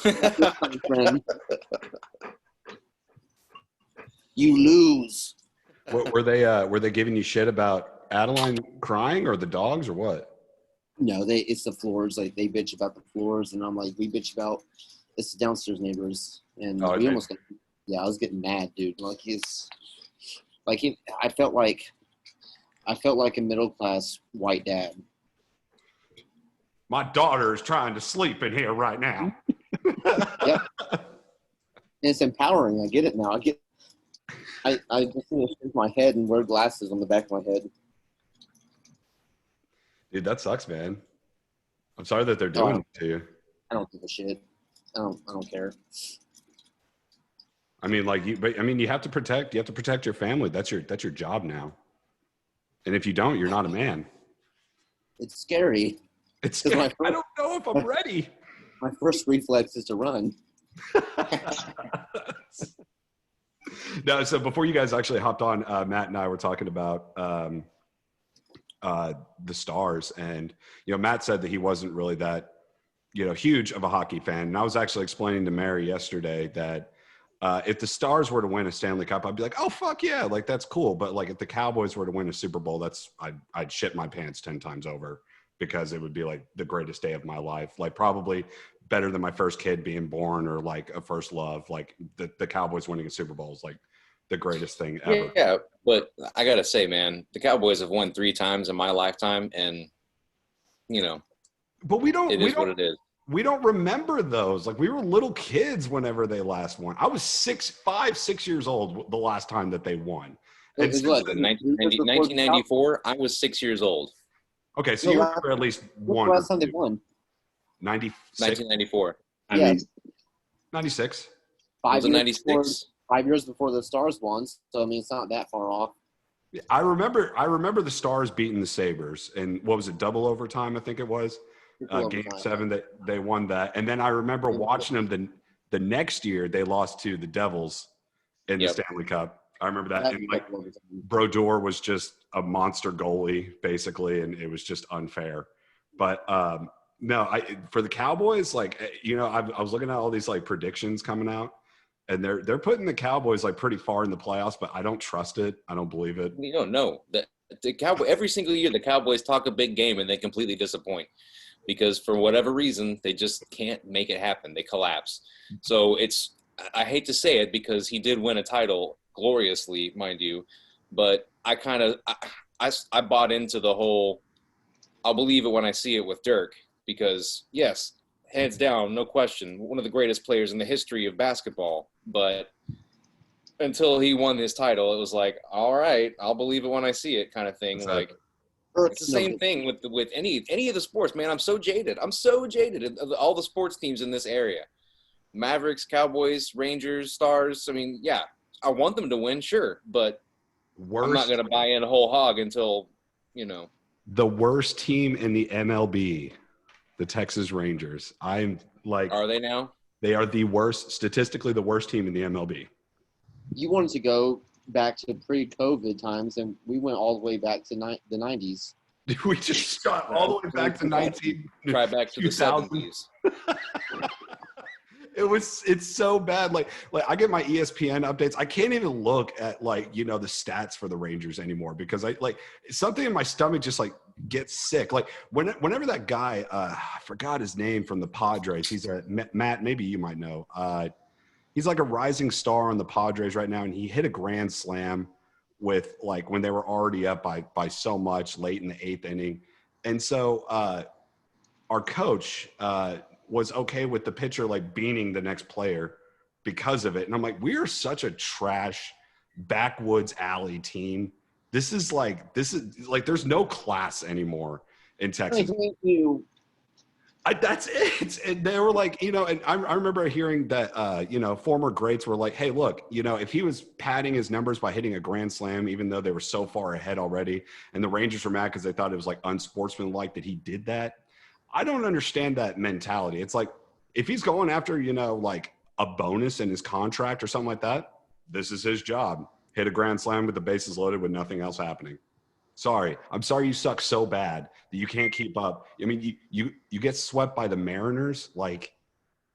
My friend. You lose. Were they giving you shit about Adeline crying or the dogs or what? No, it's the floors. Like they bitch about the floors, and I'm like, we bitch about it's the downstairs neighbors, and we almost got. Yeah, I was getting mad, dude. I felt like a middle class white dad. My daughter is trying to sleep in here right now. Yep. And it's empowering. I get it now. I just need to shave my head and wear glasses on the back of my head. Dude, that sucks, man. I'm sorry that they're doing it to you. I don't give a shit. I don't care. I mean, you have to protect your family. That's your job now. And if you don't, you're not a man. It's scary. It's scary. I don't know if I'm ready. My first reflex is to run. No, so before you guys actually hopped on, Matt and I were talking about the Stars, and Matt said that he wasn't really that huge of a hockey fan, and I was actually explaining to Mary yesterday that if the Stars were to win a Stanley Cup, I'd be like, oh fuck yeah, like that's cool. But like if the Cowboys were to win a Super Bowl, I'd shit my pants 10 times over, because it would be like the greatest day of my life, like probably better than my first kid being born or like a first love. Like the Cowboys winning a Super Bowl is like the greatest thing ever. Yeah, but I gotta say, man, the Cowboys have won 3 times in my lifetime, and but what it is. We don't remember those. Like we were little kids whenever they last won. I was 6 years old the last time that they won. And in 1994, I was 6 years old. Okay, so you remember at least one. Last time they won? 1994. Yeah. 96. 96. 5 years before the Stars won, so I mean it's not that far off. I remember the Stars beating the Sabres, and what was it, double overtime? I think it was Game 7 that they won that, and then I remember watching them the next year. They lost to the Devils in the Stanley Cup. I remember that. And like Brodeur was just a monster goalie basically, and it was just unfair. But no, for the Cowboys, like I was looking at all these like predictions coming out, and they're putting the Cowboys like pretty far in the playoffs, but I don't trust it. I don't believe it. No. The Cowboy, every single year the Cowboys talk a big game and they completely disappoint, because for whatever reason they just can't make it happen. They collapse. So I hate to say it, because he did win a title gloriously, mind you, but I bought into the whole I'll believe it when I see it with Dirk, because yes, hands down, no question, one of the greatest players in the history of basketball. But until he won his title, it was like, all right, I'll believe it when I see it, kind of thing. Exactly. Like it's the same thing with any of the sports, man. I'm so jaded. All the sports teams in this area, Mavericks, Cowboys, Rangers, Stars. I mean, yeah, I want them to win, sure, but I'm not going to buy in a whole hog until the worst team in the MLB, the Texas Rangers. I'm like, are they now? They are the worst, statistically the worst team in the MLB. You wanted to go back to pre-COVID times, and we went all the way back to the 90s. We just got all the way back to 19. Try back to the 70s. It's so bad. Like I get my ESPN updates. I can't even look at the stats for the Rangers anymore, because I something in my stomach just like gets sick. Like whenever that guy, I forgot his name, from the Padres. He's Matt, maybe you might know. He's like a rising star on the Padres right now, and he hit a grand slam with when they were already up by so much late in the 8th inning. And so our coach was okay with the pitcher beaning the next player because of it. And I'm like, we are such a trash backwoods alley team. This is there's no class anymore in Texas. That's it. And they were and I remember hearing that, former greats were like, hey, look, if he was padding his numbers by hitting a grand slam, even though they were so far ahead already, and the Rangers were mad because they thought it was unsportsmanlike that he did that. I don't understand that mentality. It's like, if he's going after, a bonus in his contract or something like that, this is his job. Hit a grand slam with the bases loaded with nothing else happening. Sorry. I'm sorry you suck so bad that you can't keep up. I mean, you get swept by the Mariners.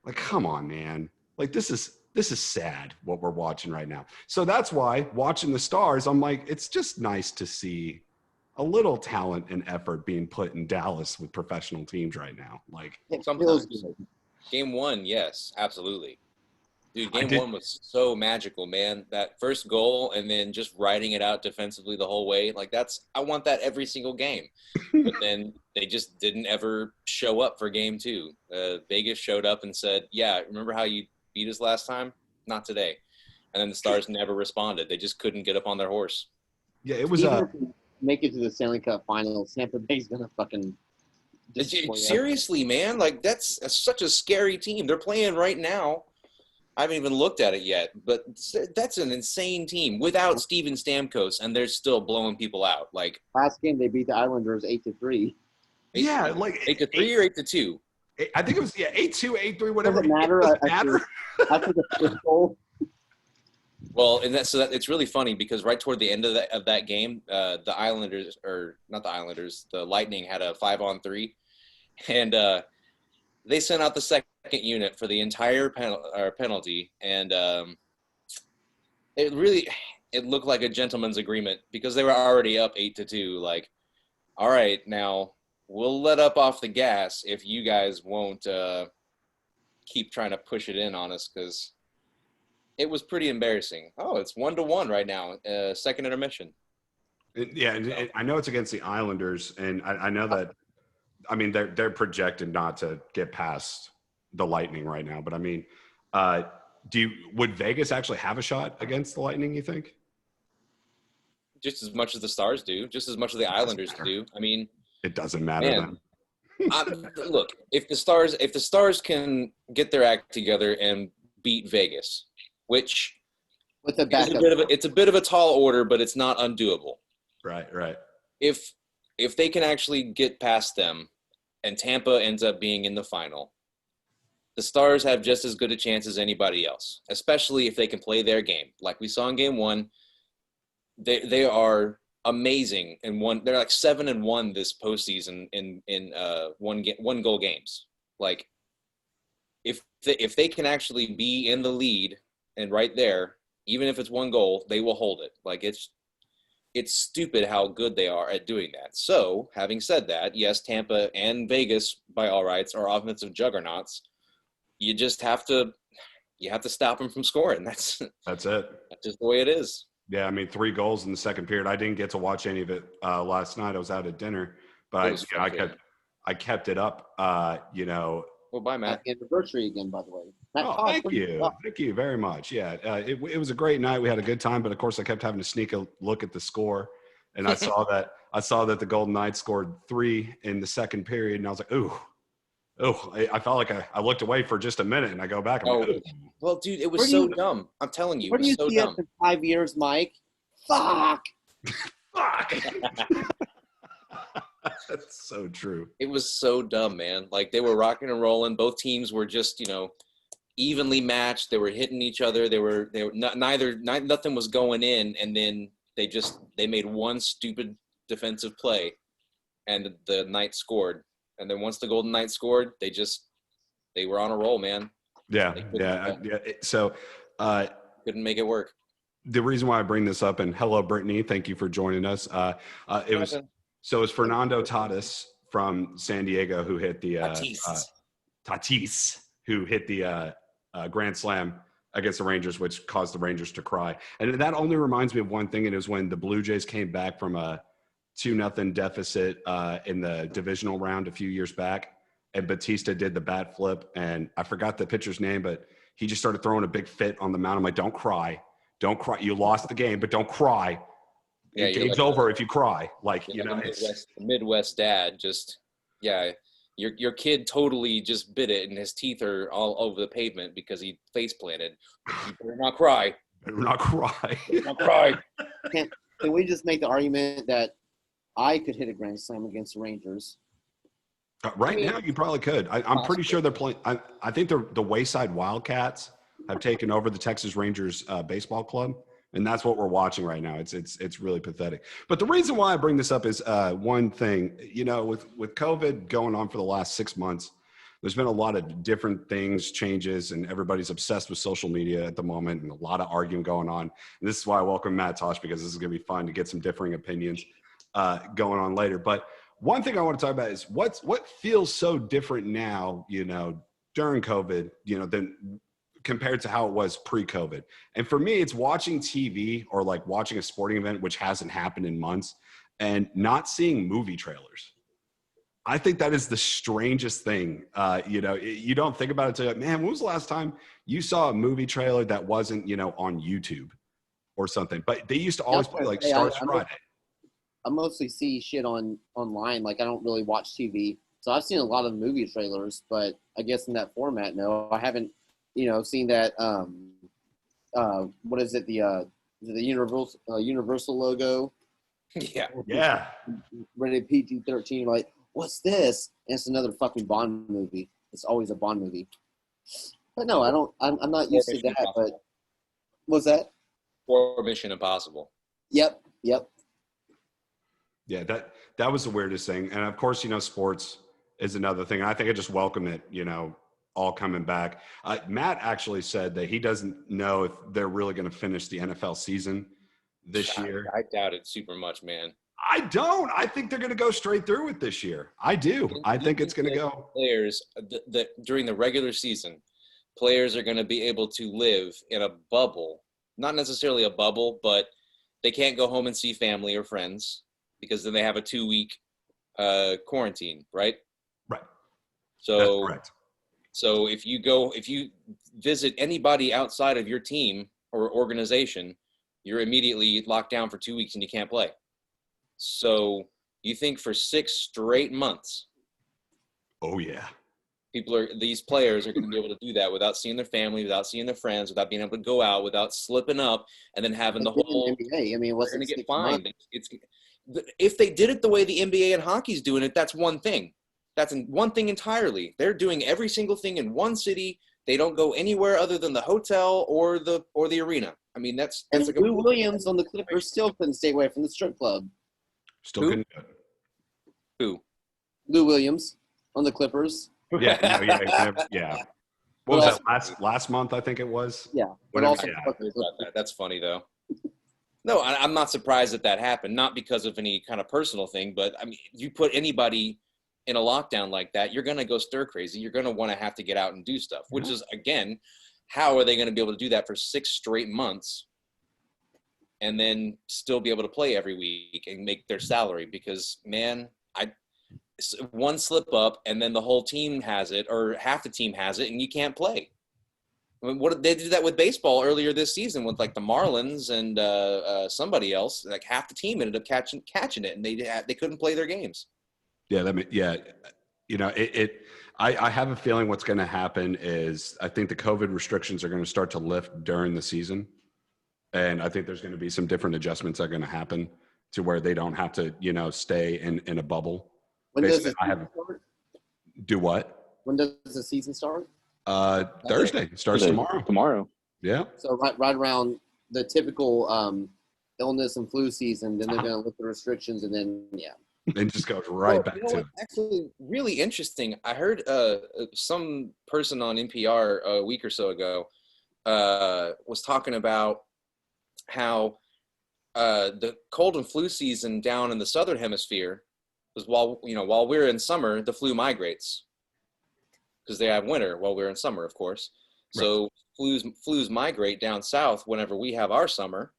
Like, come on, man. Like, this is sad what we're watching right now. So that's why watching the Stars, I'm like, it's just nice to see a little talent and effort being put in Dallas with professional teams right now. Like, sometimes. Game 1, yes, absolutely. Dude, game 1 was so magical, man. That first goal and then just riding it out defensively the whole way. Like, I want that every single game. But then they just didn't ever show up for game 2. Vegas showed up and said, yeah, remember how you beat us last time? Not today. And then the Stars never responded. They just couldn't get up on their horse. Yeah, it was Even if we make it to the Stanley Cup Finals, Tampa Bay's gonna fucking seriously, man. Like, that's such a scary team. They're playing right now. I haven't even looked at it yet, but that's an insane team without Steven Stamkos, and they're still blowing people out. Like, last game, they beat the Islanders 8-3. Yeah, like 8-3 or 8-2. I think it was 8-2, 8-3, whatever. Doesn't matter. It doesn't matter. After the fifth goal. Well, and it's really funny because right toward the end of that game, the Islanders, or not the Islanders, the Lightning had a 5-on-3, and they sent out the second unit for the entire penalty, and it looked like a gentleman's agreement because they were already up 8-2. Like, all right, now we'll let up off the gas if you guys won't keep trying to push it in on us, because it was pretty embarrassing. Oh, it's 1-1 right now. Second intermission. I know it's against the Islanders, and I know that. I mean, they're projected not to get past the Lightning right now, but I mean, would Vegas actually have a shot against the Lightning, you think? Just as much as the Stars do, just as much as the Islanders do. I mean, it doesn't matter. Man, look, if the Stars can get their act together and beat Vegas, which with a it's a bit of a tall order, but it's not undoable. Right. If they can actually get past them and Tampa ends up being in the final, the Stars have just as good a chance as anybody else, especially if they can play their game. Like we saw in game 1, they are amazing. And they're like 7-1 this postseason in one goal games. Like, if they can actually be in the lead and right there, even if it's one goal, they will hold it. Like, it's stupid how good they are at doing that. So, having said that, yes, Tampa and Vegas, by all rights, are offensive juggernauts. You just have to stop them from scoring. That's it. That's just the way it is. Yeah, I mean, 3 goals in the second period. I didn't get to watch any of it last night. I was out at dinner, but I kept it up. Well, bye, Matt. Anniversary again, by the way. Thank you very much. Yeah, it was a great night. We had a good time, but of course, I kept having to sneak a look at the score, and I saw that the Golden Knights scored 3 in the second period, and I was like, ooh. I felt like I looked away for just a minute, and I go back. I'm like, well, dude, it was so dumb. I'm telling you, it was so dumb. Where do you see us in 5 years, Mike? Fuck. That's so true. It was so dumb, man. Like, they were rocking and rolling. Both teams were just, evenly matched. They were hitting each other. Nothing was going in, and then they made one stupid defensive play, and the Knights scored. And then once the Golden Knights scored, they were on a roll, man. Yeah. So couldn't make it work. The reason why I bring this up, and hello, Brittany, thank you for joining us. It was Fernando Tatis from San Diego who hit the Tatis who hit the grand slam against the Rangers, which caused the Rangers to cry. And that only reminds me of one thing, and it was when the Blue Jays came back from a 2-0 deficit in the divisional round a few years back, and Batista did the bat flip, and I forgot the pitcher's name, but he just started throwing a big fit on the mound. I'm like, don't cry. You lost the game, but don't cry. Yeah, the game's over if you cry. Like, the Midwest dad your kid totally just bit it, and his teeth are all over the pavement because he face planted. You better not cry. Not cry. Not cry. Can we just make the argument that I could hit a grand slam against the Rangers? Now, you probably could. I'm pretty sure they're playing. I think the Wayside Wildcats have taken over the Texas Rangers baseball club, and that's what we're watching right now. It's really pathetic. But the reason why I bring this up is one thing. With COVID going on for the last 6 months, there's been a lot of different things, changes, and everybody's obsessed with social media at the moment, and a lot of arguing going on. And this is why I welcome Matt Tosh, because this is going to be fun to get some differing opinions going on later. But one thing I want to talk about is what feels so different now, during COVID, than compared to how it was pre-COVID. And for me, it's watching TV or like watching a sporting event, which hasn't happened in months, and not seeing movie trailers. I think that is the strangest thing. You don't think about it until, man, when was the last time you saw a movie trailer that wasn't, on YouTube or something? But they used to always play like Stars Friday. I mostly see shit online. Like, I don't really watch TV. So I've seen a lot of movie trailers, but I guess in that format, no. I haven't, seen that, what is it, the Universal logo? Yeah. Rated PG-13, like, what's this? And it's another fucking Bond movie. It's always a Bond movie. But no, I'm not used to that, but what's that? Or Mission Impossible. Yep. Yeah, that was the weirdest thing. And of course, sports is another thing. I think I just welcome it, all coming back. Matt actually said that he doesn't know if they're really going to finish the NFL season this year. I doubt it super much, man. I don't. I think they're going to go straight through it this year. I do. I think it's going to go. Players, during the regular season, players are going to be able to live in a bubble. Not necessarily a bubble, but they can't go home and see family or friends because then they have a 2-week quarantine, right? Right. So that's correct. So if you visit anybody outside of your team or organization, you're immediately locked down for 2 weeks and you can't play. So you think for 6 straight months. Oh yeah. These players are going to be able to do that without seeing their family, without seeing their friends, without being able to go out, without slipping up, and then having the whole. NBA. I mean, what's going to get fined? If they did it the way the NBA and hockey's doing it, that's one thing. That's one thing entirely. They're doing every single thing in one city. They don't go anywhere other than the hotel or the arena. I mean, that's Lou Williams on the Clippers still couldn't stay away from the strip club. Still couldn't. Who? Lou Williams on the Clippers. Yeah. What was that last month? I think it was. Yeah. That's funny though. No, I'm not surprised that happened. Not because of any kind of personal thing, but I mean, you put anybody in a lockdown like that, you're going to go stir crazy. You're going to want to have to get out and do stuff, which is, again, how are they going to be able to do that for 6 straight months and then still be able to play every week and make their salary? Because, man, one slip up and then the whole team has it or half the team has it and you can't play. I mean, they did that with baseball earlier this season with like the Marlins and somebody else. Like half the team ended up catching it and they couldn't play their games. Yeah, I have a feeling what's going to happen is I think the COVID restrictions are going to start to lift during the season. And I think there's going to be some different adjustments that are going to happen to where they don't have to, stay in a bubble. When does the season start? Do what? When does the season start? Thursday. It starts tomorrow. Yeah. So right around the typical illness and flu season, then they're going to lift the restrictions and then, yeah. And just goes right back to it. Actually, really interesting. I heard some person on NPR a week or so ago was talking about how the cold and flu season down in the southern hemisphere was while we're in summer, the flu migrates because they have winter while we're in summer, of course. Right. So flus migrate down south whenever we have our summer.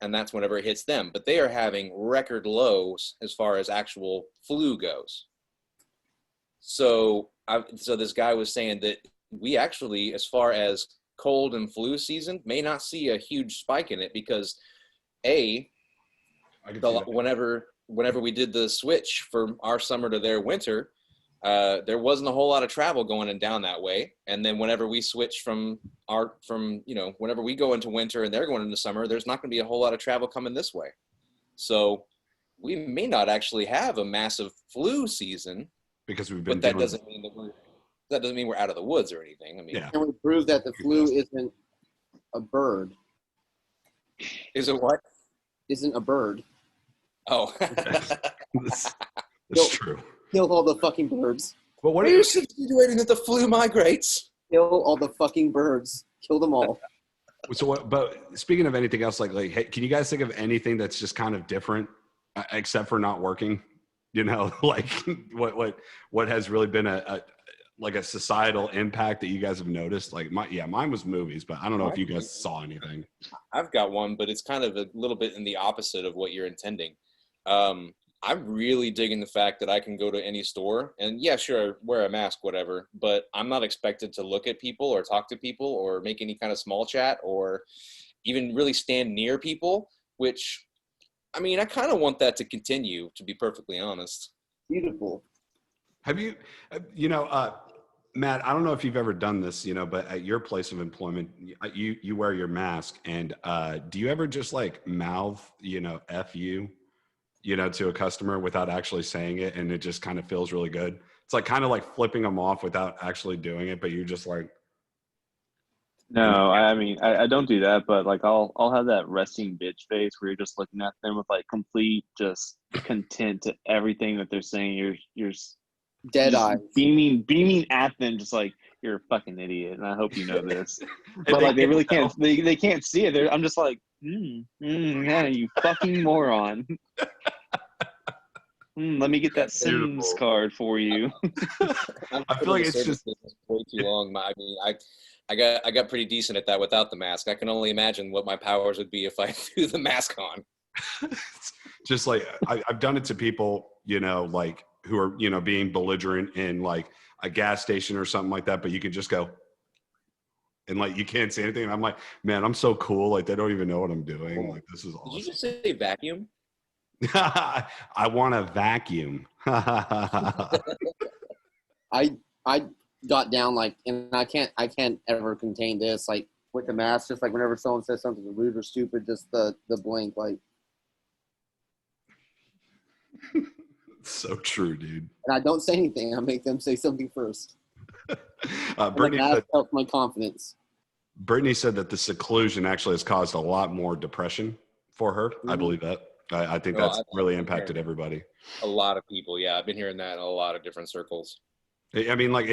And that's whenever it hits them. But they are having record lows as far as actual flu goes. So this guy was saying that we actually, as far as cold and flu season, may not see a huge spike in it because, whenever we did the switch from our summer to their winter, there wasn't a whole lot of travel going down that way. And then whenever we switch whenever we go into winter and they're going into summer, there's not going to be a whole lot of travel coming this way. So we may not actually have a massive flu season because we've been. But that doesn't mean we're out of the woods or anything. I mean, Can we prove that the flu isn't a bird? Is it what? Isn't a bird. Oh. That's true. Kill all the fucking birds. But what are you insinuating that the flu migrates? Kill all the fucking birds. Kill them all. So what? But speaking of anything else, like, hey, can you guys think of anything that's just kind of different, except for not working? You know, like what has really been a societal impact that you guys have noticed? Like mine was movies, but I don't know if you guys saw anything. I've got one, but it's kind of a little bit in the opposite of what you're intending. I'm really digging the fact that I can go to any store and yeah, sure, wear a mask, whatever, but I'm not expected to look at people or talk to people or make any kind of small chat or even really stand near people, which, I mean, I kind of want that to continue, to be perfectly honest. Beautiful. Have you, Matt, I don't know if you've ever done this, but at your place of employment, you wear your mask, and do you ever just like mouth, F you, to a customer without actually saying it, and it just kind of feels really good? It's like kind of like flipping them off without actually doing it, but you're just like. No, I mean, I don't do that, but like I'll have that resting bitch face where you're just looking at them with like complete just content to everything that they're saying. You're dead eyes, beaming at them, just like you're a fucking idiot, and I hope you know this. But like they really can't, they can't see it. I'm just like, yeah, you fucking moron. Let me get that Sims card for you. I feel like it's just way too long. I mean, I got pretty decent at that without the mask. I can only imagine what my powers would be if I threw the mask on. Just like I've done it to people, like who are, being belligerent in like a gas station or something like that, but you can just go and like you can't say anything. And I'm like, man, I'm so cool. Like they don't even know what I'm doing. Like this is awesome. Did you just say vacuum? I want a vacuum. I got down like, and I can't ever contain this, like with the mask, just like whenever someone says something rude or stupid, just the blink, like. So true, dude. And I don't say anything. I make them say something first. Brittany said, helped my confidence. Brittany said that the seclusion actually has caused a lot more depression for her. Mm-hmm. I believe that. I think that's really impacted everybody. A lot of people, yeah. I've been hearing that in a lot of different circles. I mean, like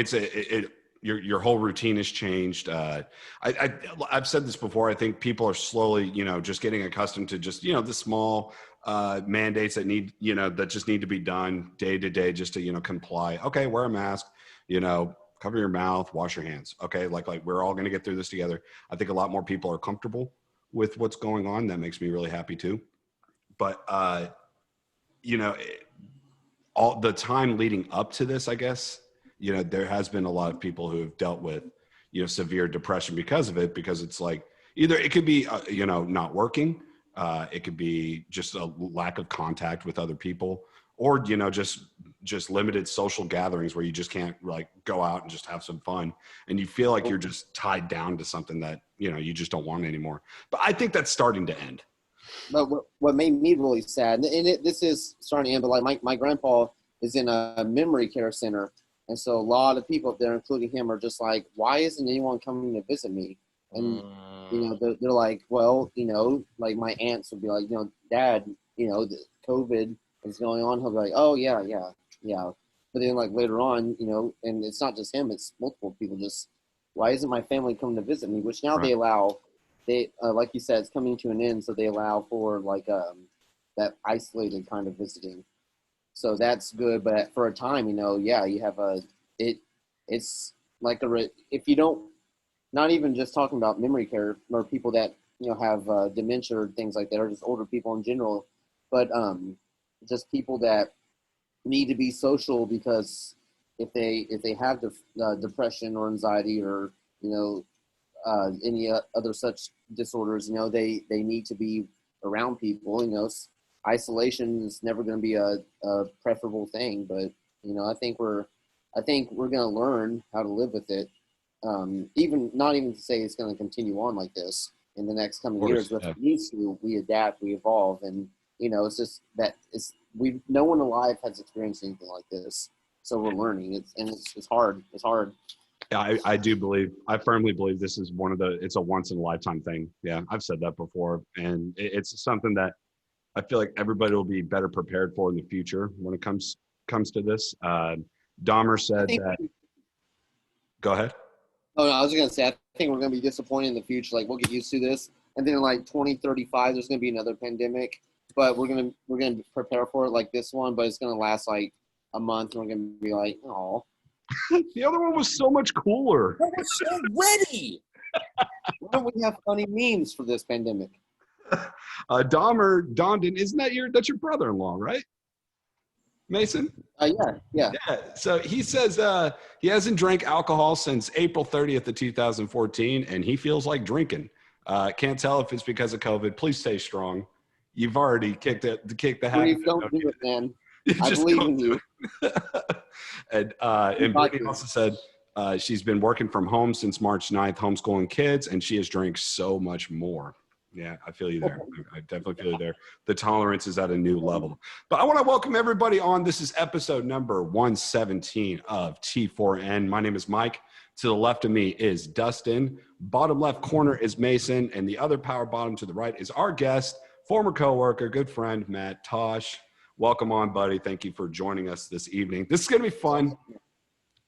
your whole routine has changed. I've said this before. I think people are slowly, just getting accustomed to just, the small mandates that need, that just need to be done day to day just to, comply. Okay, wear a mask, cover your mouth, wash your hands. Okay, like we're all going to get through this together. I think a lot more people are comfortable with what's going on. That makes me really happy too. But, all the time leading up to this, I guess, there has been a lot of people who have dealt with, severe depression because of it, because it's like either it could be, not working. It could be just a lack of contact with other people, or, just limited social gatherings where you just can't like go out and just have some fun. And you feel like you're just tied down to something that, you just don't want anymore. But I think that's starting to end. But what made me really sad, and this is starting to end, but like my grandpa is in a memory care center. And so a lot of people up there, including him, are just like, why isn't anyone coming to visit me? And, they're like, well, like my aunts would be like, Dad, the COVID is going on. He'll be like, oh, yeah. But then like later on, and it's not just him, it's multiple people just, why isn't my family coming to visit me? Which now they allow, like you said, it's coming to an end. So they allow for like that isolated kind of visiting. So that's good, but for a time, you have it's like if you don't, not even just talking about memory care or people that, have dementia or things like that, or just older people in general, but just people that need to be social because if they have depression or anxiety or, any other such disorders, they need to be around people, isolation is never going to be a preferable thing, but I think we're going to learn how to live with it. Even not even to say it's going to continue on like this in the next coming years, but we adapt, we evolve, and it's just that no one alive has experienced anything like this, so we're learning. It's hard. It's hard. Yeah, I firmly believe this is it's a once in a lifetime thing. Yeah, I've said that before, and it's something that I feel like everybody will be better prepared for in the future when it comes to this. Dahmer said that. Go ahead. Oh, no, I was going to say, I think we're going to be disappointed in the future. Like, we'll get used to this. And then in, like, 2035, there's going to be another pandemic. But we're going to prepare for it like this one. But it's going to last, like, a month. And we're going to be like, oh. The other one was so much cooler. We're so ready. Why don't we have funny memes for this pandemic? Dahmer, Dondon, that's your brother-in-law, right? Mason? Yeah. So he says he hasn't drank alcohol since April 30th of 2014, and he feels like drinking. Can't tell if it's because of COVID. Please stay strong. You've already kicked the habit. Please don't do it, man. I believe in you. And Brittany also said she's been working from home since March 9th, homeschooling kids, and she has drank so much more. Yeah, I feel you there. I definitely feel you there. The tolerance is at a new level. But I want to welcome everybody on. This is episode number 117 of T4N. My name is Mike. To the left of me is Dustin. Bottom left corner is Mason. And the other power bottom to the right is our guest, former coworker, good friend, Matt Tosh. Welcome on, buddy. Thank you for joining us this evening. This is going to be fun.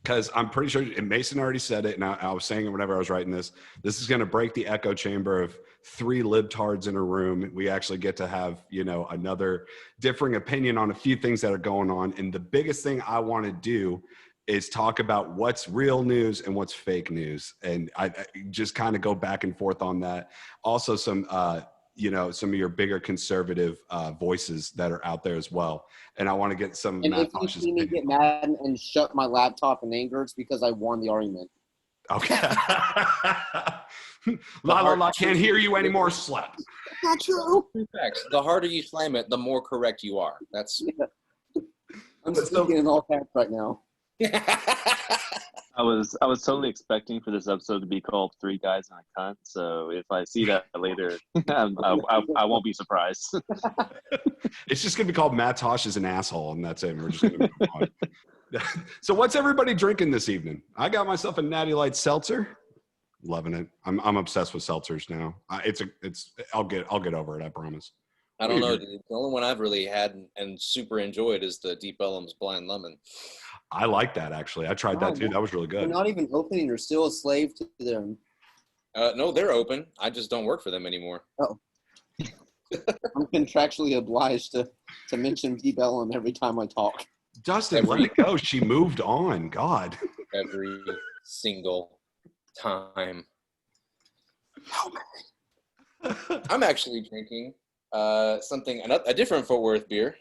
Because I'm pretty sure, and Mason already said it, and I was saying it whenever I was writing this is going to break the echo chamber of 3 libtards in a room. We actually get to have, another differing opinion on a few things that are going on. And the biggest thing I want to do is talk about what's real news and what's fake news. And I just kind of go back and forth on that. Also some of your bigger conservative voices that are out there as well. And I want to get some. And if you see me get mad and shut my laptop in anger, it's because I won the argument. Okay. I can't hear you anymore. Slap. Not true. Facts. The harder you slam it, the more correct you are. That's. I'm speaking in all caps right now. I was totally expecting for this episode to be called 3 Guys and a Cunt. So if I see that later, I won't be surprised. It's just going to be called Matt Tosh is an asshole, and that's it. We're just going to move on. So what's everybody drinking this evening? I got myself a Natty Light seltzer. Loving it. I'm obsessed with seltzers now. I'll get over it. I promise. I don't know. The only one I've really had and super enjoyed is the Deep Ellum's Blind Lemon. I like that, actually. I tried that too. That was really good. You're not even opening. You're still a slave to them. No, they're open. I just don't work for them anymore. Oh. I'm contractually obliged to mention Deep Ellum every time I talk. Dustin, let it go. She moved on. God. Every single time. I'm actually drinking a different Fort Worth beer.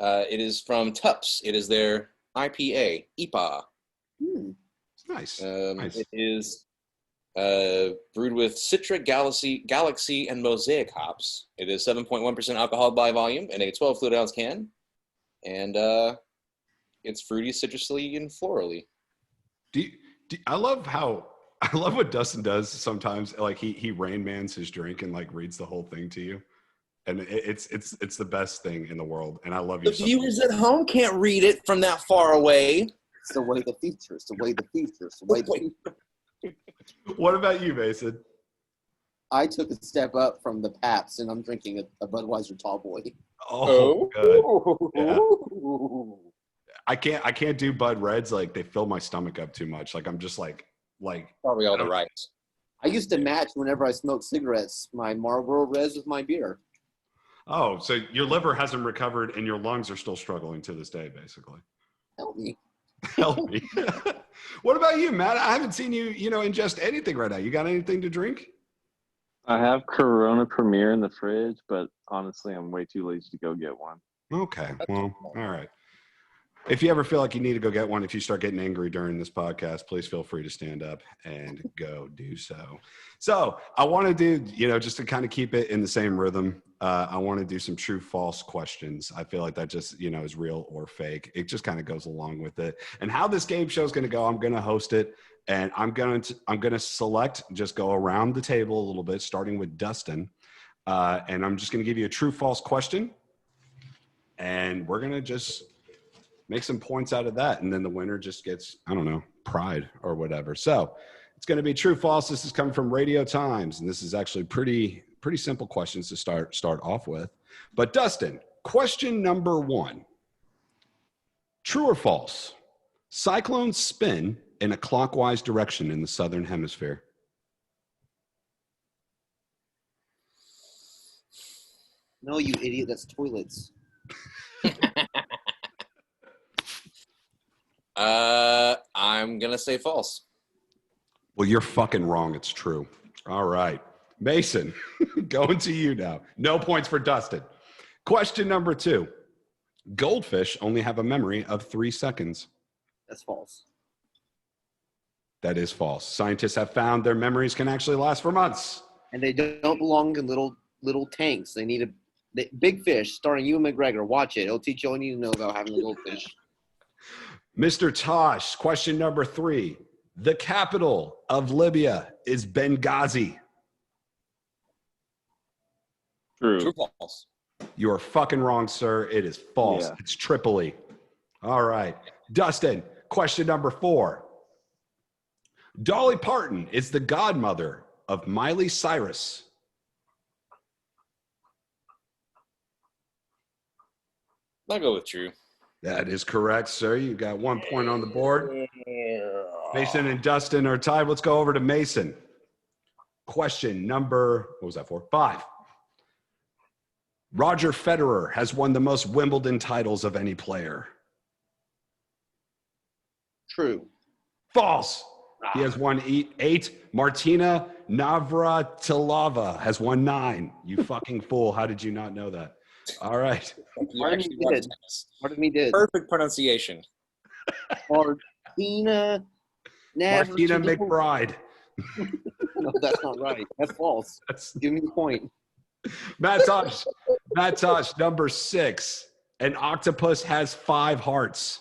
It is from Tups. It is their IPA, IPA. Nice. Nice. It is brewed with Citra, Galaxy, and Mosaic hops. It is 7.1% alcohol by volume in a 12 fluid ounce can. And it's fruity, citrusy, and florally. I love what Dustin does sometimes. Like he Rain Mans his drink and like reads the whole thing to you. And it's the best thing in the world. And I love you. The viewers at home can't read it from that far away. It's the way the features. What about you, Mason? I took a step up from the Paps, and I'm drinking a Budweiser Tall Boy. Oh, good. Yeah. I can't do Bud Reds. Like they fill my stomach up too much. Like I'm just like probably all the rights. I used to match whenever I smoked cigarettes, my Marlboro Reds with my beer. Oh, so your liver hasn't recovered and your lungs are still struggling to this day, basically. Help me. Help me. What about you, Matt? I haven't seen you, ingest anything right now. You got anything to drink? I have Corona Premier in the fridge, but honestly, I'm way too lazy to go get one. Okay. Well, all right. If you ever feel like you need to go get one, if you start getting angry during this podcast, please feel free to stand up and go do so. So I want to do, just to kind of keep it in the same rhythm, I want to do some true false questions. I feel like that just, is real or fake. It just kind of goes along with it. And how this game show is going to go, I'm going to host it. And I'm going to select, just go around the table a little bit, starting with Dustin. And I'm just going to give you a true false question. And we're going to just make some points out of that. And then the winner just gets, pride or whatever. So it's going to be true, false. This is coming from Radio Times. And this is actually pretty simple questions to start off with. But Dustin, question number 1, true or false? Cyclones spin in a clockwise direction in the southern hemisphere. No, you idiot. That's toilets. I'm gonna say false. Well, you're fucking wrong. It's true. All right. Mason, going to you now. No points for Dustin. Question number 2. Goldfish only have a memory of 3 seconds. That's false. That is false. Scientists have found their memories can actually last for months. And they don't belong in little tanks. They need Big Fish, starring Ewan McGregor. Watch it. It'll teach you all you need to know about having a goldfish. Mr. Tosh, question number 3. The capital of Libya is Benghazi. True. True or false? You are fucking wrong, sir. It is false. Yeah. It's Tripoli. All right. Dustin, question number 4. Dolly Parton is the godmother of Miley Cyrus. I'll go with true. That is correct, sir. You got 1 point on the board. Mason and Dustin are tied. Let's go over to Mason. Question number, what was that for? 5. Roger Federer has won the most Wimbledon titles of any player. True. False. He has won 8. Martina Navratilova has won 9. You fucking fool. How did you not know that? All right. You actually won tennis. Part of me did. Perfect pronunciation. Martina McBride. No, that's not right. That's false. Give me the point. Matt Tosh, number 6. An octopus has 5 hearts.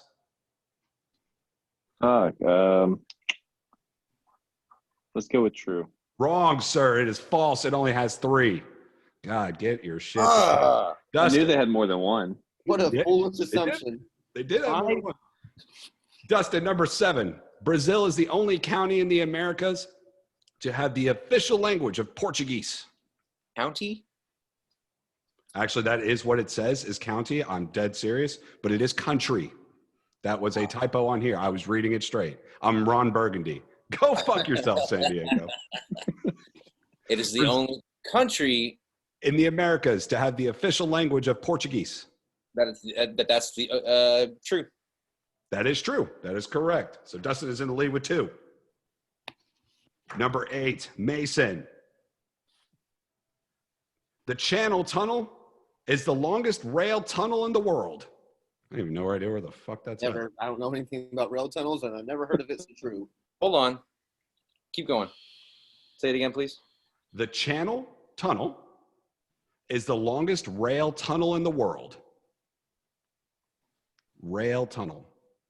Fuck. Let's go with true. Wrong, sir. It is false. It only has 3. God, get your shit. I Dustin, knew they had more than one. What a Yeah, foolish assumption. they did have more than one. Dustin, number 7. Brazil is the only county in the Americas to have the official language of Portuguese. County? Actually, that is what it says, is county. I'm dead serious, but it is country. That was a typo on here. I was reading it straight. I'm Ron Burgundy. Go fuck yourself, San Diego. It is the only country in the Americas to have the official language of Portuguese. that's true. That is true. That is correct. So Dustin is in the lead with 2. Number 8, Mason. The Channel Tunnel is the longest rail tunnel in the world. I have no idea where the fuck that's at. I don't know anything about rail tunnels, and I've never heard of it. So true. Hold on. Keep going. Say it again, please. The Channel Tunnel is the longest rail tunnel in the world. Rail tunnel.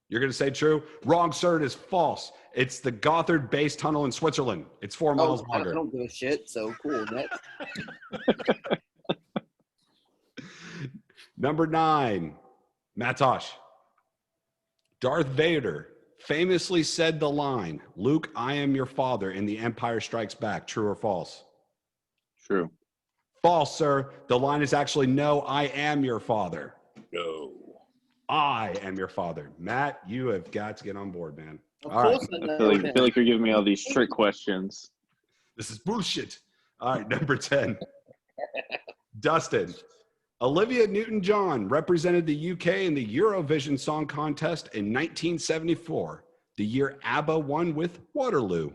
You're going to say true? Wrong, sir. It is false. It's the Gotthard Base Tunnel in Switzerland. It's 4 miles longer. I don't give a shit, so cool. Next. Number 9, Matt Tosh. Darth Vader famously said the line, "Luke, I am your father," in The Empire Strikes Back. True or false? True. False, sir. The line is actually, "No, I am your father." No. I am your father. Matt, you have got to get on board, man. Of All right. course I feel like you're giving me all these trick questions. This is bullshit. All right, number 10. Dustin. Olivia Newton-John represented the UK in the Eurovision Song Contest in 1974, the year ABBA won with Waterloo.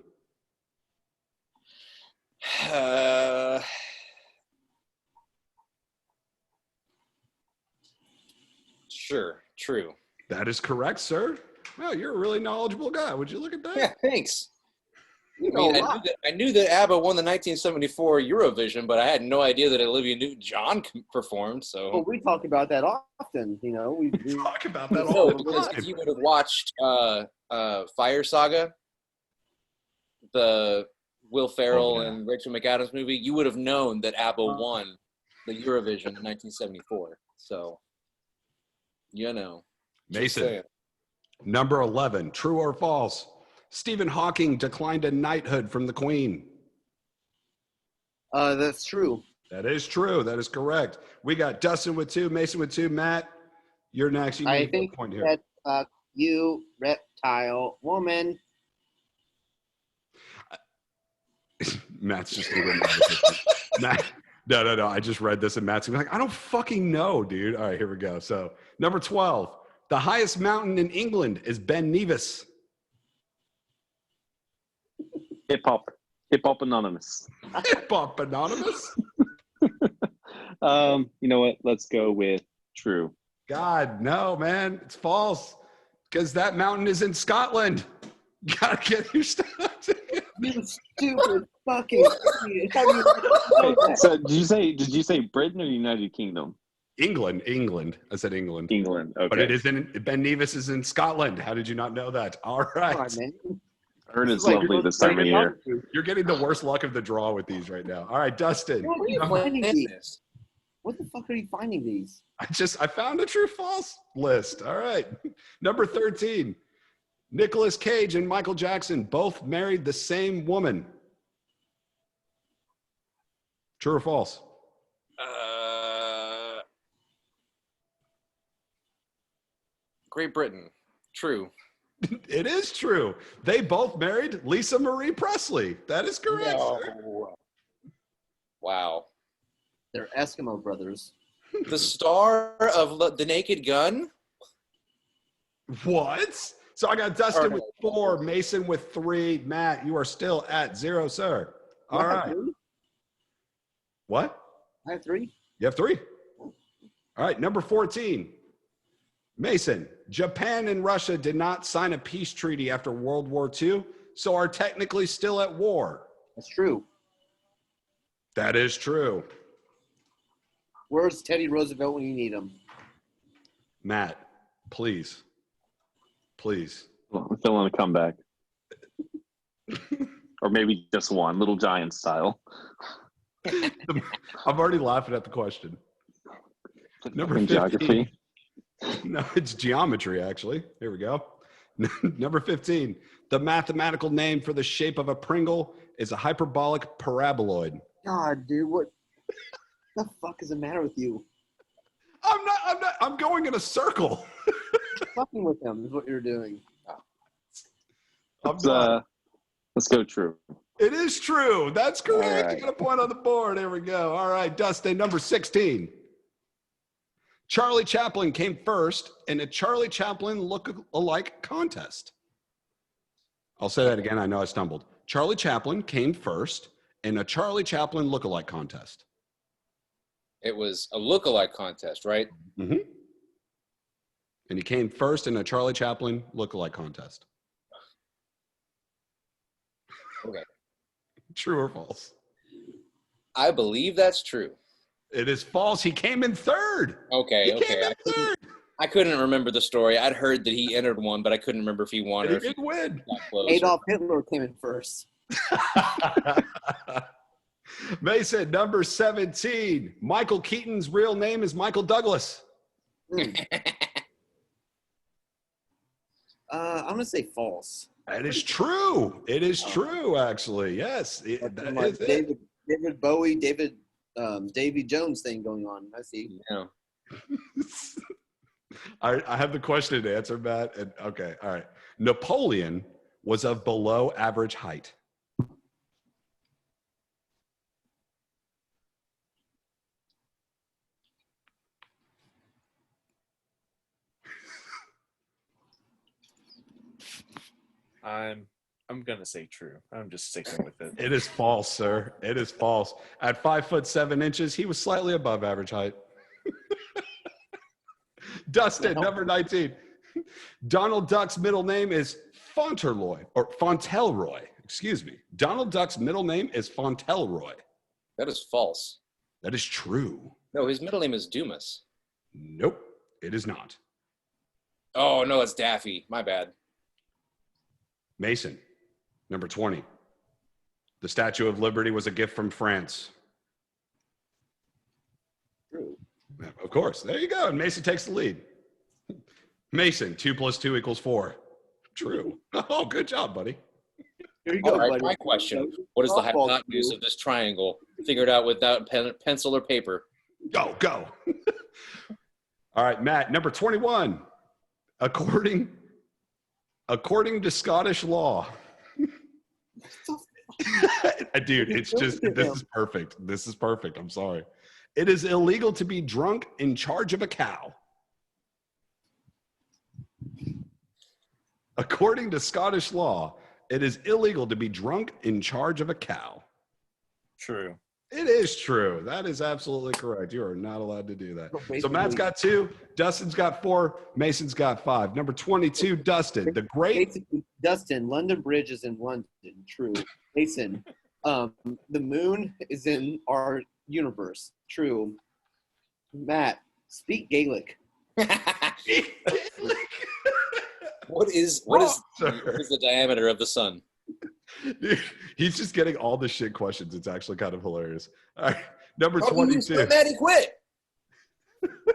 Sure, true. That is correct, sir. Well, you're a really knowledgeable guy. Would you look at that? Yeah, thanks. You I know mean, a lot. I knew that ABBA won the 1974 Eurovision, but I had no idea that Olivia Newton-John performed. So Well, we talk about that often. You know, we Talk about that no, all the because time. if you would have watched Fire Saga, the Will Ferrell and Rachel McAdams movie, you would have known that ABBA won the Eurovision in 1974. So, you know. Just Mason, saying. number 11, true or false? Stephen Hawking declined a knighthood from the Queen. That's true. That is true. That is correct. We got Dustin with 2, Mason with 2. Matt, you're next. You I need a think point here. that you, fertile woman. Matt's just gonna go Matt. No. I just read this and Matt's gonna be like, I don't fucking know, dude. All right, here we go. So number 12, the highest mountain in England is Ben Nevis. Hip Hop Anonymous. Hip Hop Anonymous. You know what? Let's go with true. God, no, man, it's false. Because that mountain is in Scotland. You gotta get your stuff together. You stupid fucking idiot. How do you know that? So did you say Britain or United Kingdom? England. I said England. England. Okay. But it is in Ben Nevis is in Scotland. How did you not know that? All right. Come on, man. Heard it's Like, lovely this time of year. You're getting the worst luck of the draw with these right now. All right, Dustin. Where are you finding these? What the fuck are you finding these? I found a true false list. All right. Number 13. Nicolas Cage and Michael Jackson both married the same woman. True or false? Great Britain. True. It is true. They both married Lisa Marie Presley. That is correct, sir. Wow. They're Eskimo brothers. The star of The Naked Gun? What? So I got Dustin with 4, Mason with 3. Matt, you are still at 0, sir. All right. What? I have 3. You have 3. All right, number 14. Mason, Japan and Russia did not sign a peace treaty after World War II, so are technically still at war. That's true. That is true. Where's Teddy Roosevelt when you need him? Matt, please. Please. I'm feeling a comeback. Or maybe just one, Little Giant style. I'm already laughing at the question. Number 15. Geography. No, it's geometry, actually. Here we go. Number 15. The mathematical name for the shape of a Pringle is a hyperbolic paraboloid. God, dude, what the fuck is the matter with you? I'm going in a circle. Fucking with him is what you're doing. I'm done. Let's go true. It is true. That's correct. Right. You got a point on the board. Here we go. All right, Dustin, number 16. Charlie Chaplin came first in a Charlie Chaplin look-alike contest. I'll say that again. I know I stumbled. Charlie Chaplin came first in a Charlie Chaplin look-alike contest. It was a look-alike contest, right? Mm-hmm. And he came first in a Charlie Chaplin look-alike contest. Okay. True or false? I believe that's true. It is false. He came in third. Okay, He came in third. I couldn't remember the story. I'd heard that he entered one, but I couldn't remember if he won or He if he didn't win. got close. Adolf Hitler came in first. Mason, number 17. Michael Keaton's real name is Michael Douglas. I'm gonna say false. That is true. It is true, actually. Yes. That Like is it. David Bowie, Davy Jones thing going on. I see. Yeah. I have the question to answer, Matt. And okay, all right. Napoleon was of below average height. I'm gonna say true. I'm just sticking with it. It is false, sir. It is false. At 5'7", he was slightly above average height. Dustin, number 19. Donald Duck's middle name is Fauntleroy. Excuse me. Donald Duck's middle name is Fauntleroy. That is false. That is true. No, his middle name is Dumas. Nope, it is not. Oh, no, it's Daffy. My bad. Mason, number 20. The Statue of Liberty was a gift from France. True. Of course. There you go. And Mason takes the lead. Mason, 2 + 2 = 4. True. Oh, good job, buddy. Here you go, All right, buddy. my question. What is the Softball hypotenuse to of this triangle? Figure it out without pencil or paper. Go. All right, Matt, number 21. According According to Scottish law. Dude, it's just, this is perfect. This is perfect. I'm sorry. It is illegal to be drunk in charge of a cow. According to Scottish law, it is illegal to be drunk in charge of a cow. True. It is true. That is absolutely correct. You are not allowed to do that. So Matt's got 2, Dustin's got 4, Mason's got 5. Number 22, Dustin, the great. Basically, Dustin, London Bridge is in London. True. Mason, the moon is in our universe. True. Matt, speak Gaelic. What is the diameter of the sun? Dude, he's just getting all the shit questions. It's actually kind of hilarious. All right, number 22. Maddie, quit.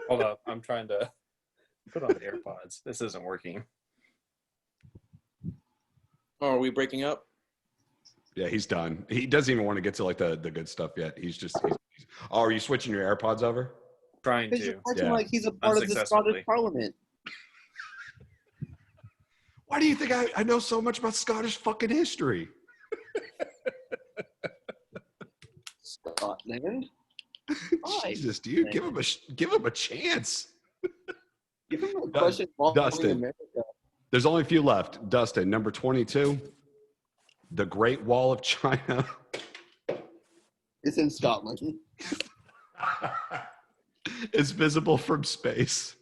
Hold up. I'm trying to put on the AirPods. This isn't working. Oh, are we breaking up? Yeah, he's done. He doesn't even want to get to like the good stuff yet. He's oh, are you switching your AirPods over? Trying Because you're to. acting Yeah. like he's a part of the Unsuccessfully. Scottish Parliament. Why do you think I know so much about Scottish fucking history? Scotland. Why? Jesus, dude, give him a chance. Give him a question. Dustin. America. There's only a few left. Dustin, number 22, the Great Wall of China. It's in Scotland. Is visible from space.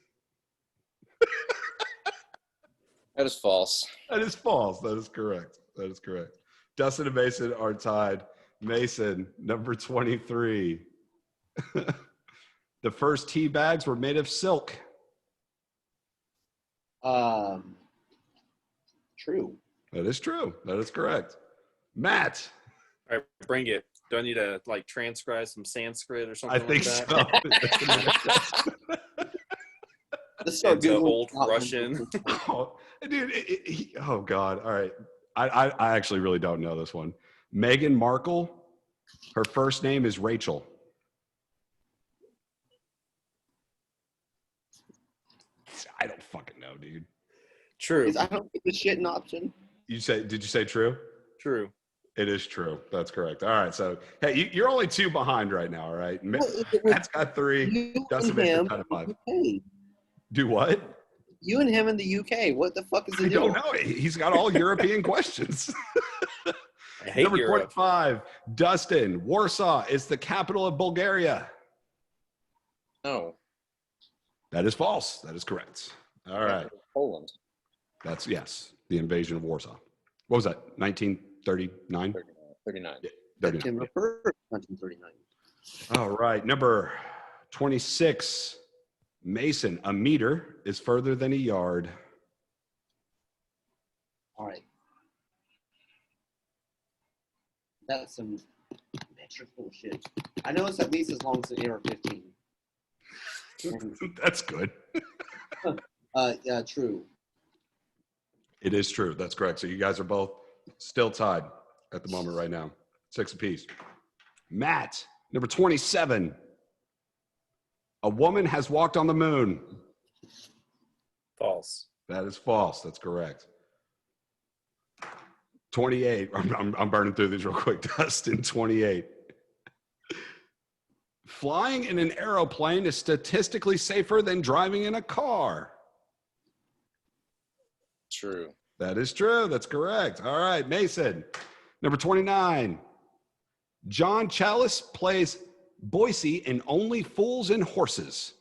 That is false. That is false. That is correct. That is correct. Dustin and Mason are tied. Mason, number 23. The first tea bags were made of silk. True. That is true. That is correct. Matt. All right, bring it. Do I need to like transcribe some Sanskrit or something I think like that? so. Let's start Into Googling old Scotland. Russian. Oh, dude, oh God. All right. I actually really don't know this one. Meghan Markle, her first name is Rachel. I don't fucking know, dude. True. I don't get the shit an option. Did you say true? True. It is true. That's correct. All right. So, hey, you're only 2 behind right now. All right. What is it with Matt's got 3. you Dustin and Mason's him got in 5. the UK? Do what? You and him in the UK. What the fuck is the I deal? don't know. He's got all European questions. I hate Number Europe. 25, Dustin. Warsaw is the capital of Bulgaria. No. That is false. That is correct. All right. Poland. That's, yes, the invasion of Warsaw. What was that, 1939? 39. Yeah, 39. September 1st, 1939. All right. Number 26, Mason. A meter is further than a yard. All right. That's some metric bullshit. I know it's at least as long as the AR-15. That's good. Yeah, true. It is true. That's correct. So you guys are both still tied at the moment right now. 6 apiece. Matt, number 27. A woman has walked on the moon. False. That is false. That's correct. 28. I'm burning through these real quick, Dustin. 28. Flying in an aeroplane is statistically safer than driving in a car. True. That is true. That's correct. All right, Mason. Number 29. John Chalice plays Boise in Only Fools and Horses.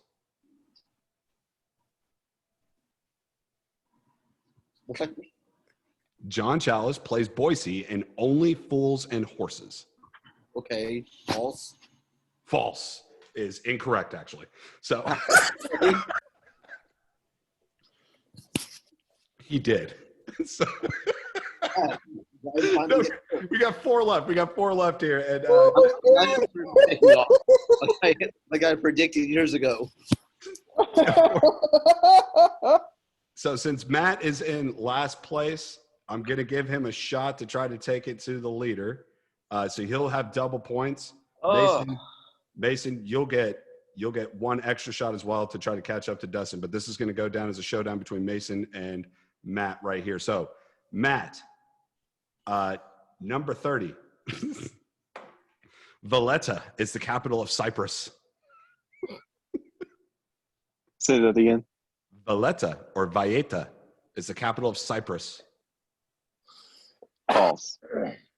What? John Chalice plays Boise in Only Fools and Horses. Okay, false. False is incorrect, actually. So he did. So, no, we got 4 left. We got 4 left here. And like I predicted years ago. so since Matt is in last place, I'm going to give him a shot to try to take it to the leader. So he'll have double points. Mason, you'll get 1 extra shot as well to try to catch up to Dustin. But this is going to go down as a showdown between Mason and Matt right here. So, Matt, number 30. Valletta is the capital of Cyprus. Say that again. Valletta or Valletta is the capital of Cyprus. False.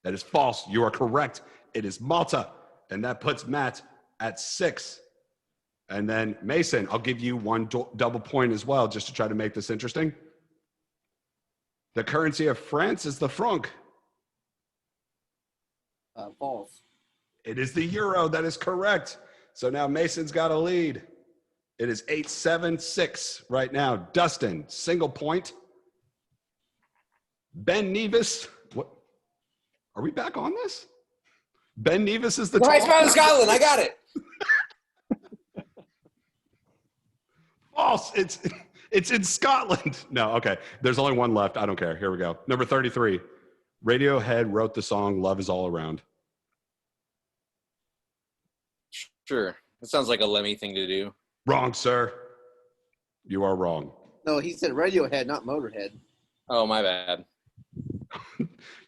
That is false. You are correct. It is Malta. And that puts Matt at 6. And then Mason, I'll give you one double point as well, just to try to make this interesting. The currency of France is the franc. False. It is the euro. That is correct. So now Mason's got a lead. It is 8-7-6 right now. Dustin, single point. Ben Nevis. What? Are we back on this? Ben Nevis is the Right, tall- in Scotland. I got it. False. It's in Scotland. No, okay. There's only one left. I don't care. Here we go. Number 33. Radiohead wrote the song Love Is All Around. Sure. That sounds like a Lemmy thing to do. Wrong, sir. You are wrong. No, he said Radiohead, not Motorhead. Oh, my bad.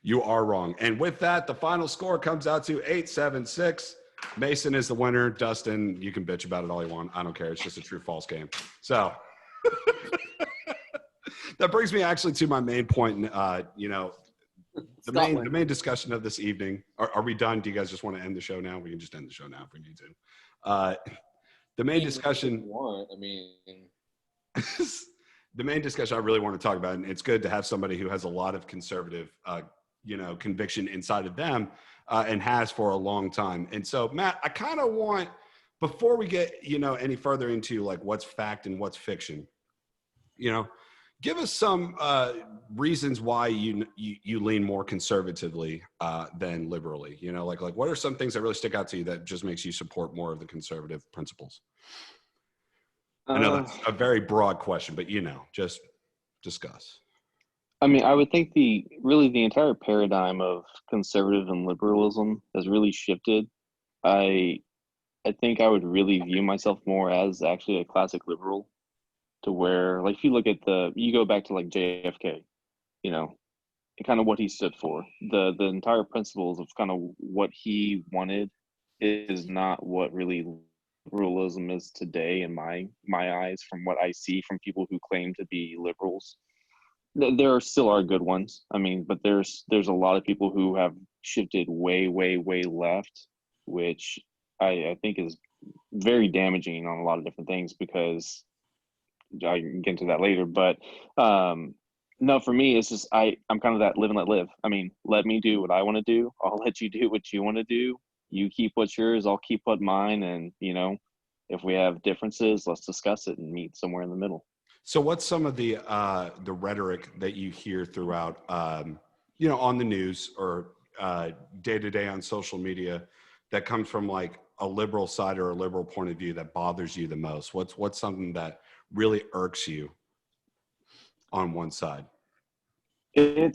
You are wrong. And with that, the final score comes out to 8-7-6. Mason is the winner. Dustin, you can bitch about it all you want. I don't care. It's just a true-false game. So that brings me actually to my main point. The main discussion of this evening. Are we done? Do you guys just want to end the show now? We can just end the show now if we need to. The main discussion. The main discussion I really want to talk about, and it's good to have somebody who has a lot of conservative, conviction inside of them, and has for a long time. And so, Matt, I kind of want, before we get, any further into like what's fact and what's fiction, give us some reasons why you lean more conservatively than liberally. Like what are some things that really stick out to you that just makes you support more of the conservative principles? I know that's a very broad question, but just discuss. I mean, I would think the entire paradigm of conservative and liberalism has really shifted. I think I would really view myself more as actually a classic liberal, to where, like, if you look at you go back to like JFK, and kind of what he stood for. The entire principles of kind of what he wanted is not what really liberalism is today in my eyes, from what I see from people who claim to be liberals. There still are good ones. I mean, but there's a lot of people who have shifted way, way, way left, which I think is very damaging on a lot of different things, because I can get into that later. But no, for me, it's just I'm kind of that live and let live. I mean, let me do what I want to do. I'll let you do what you want to do. You keep what's yours, I'll keep what mine. And, if we have differences, let's discuss it and meet somewhere in the middle. So what's some of the rhetoric that you hear throughout, on the news or day to day on social media that comes from like a liberal side or a liberal point of view that bothers you the most? What's something that really irks you on one side? I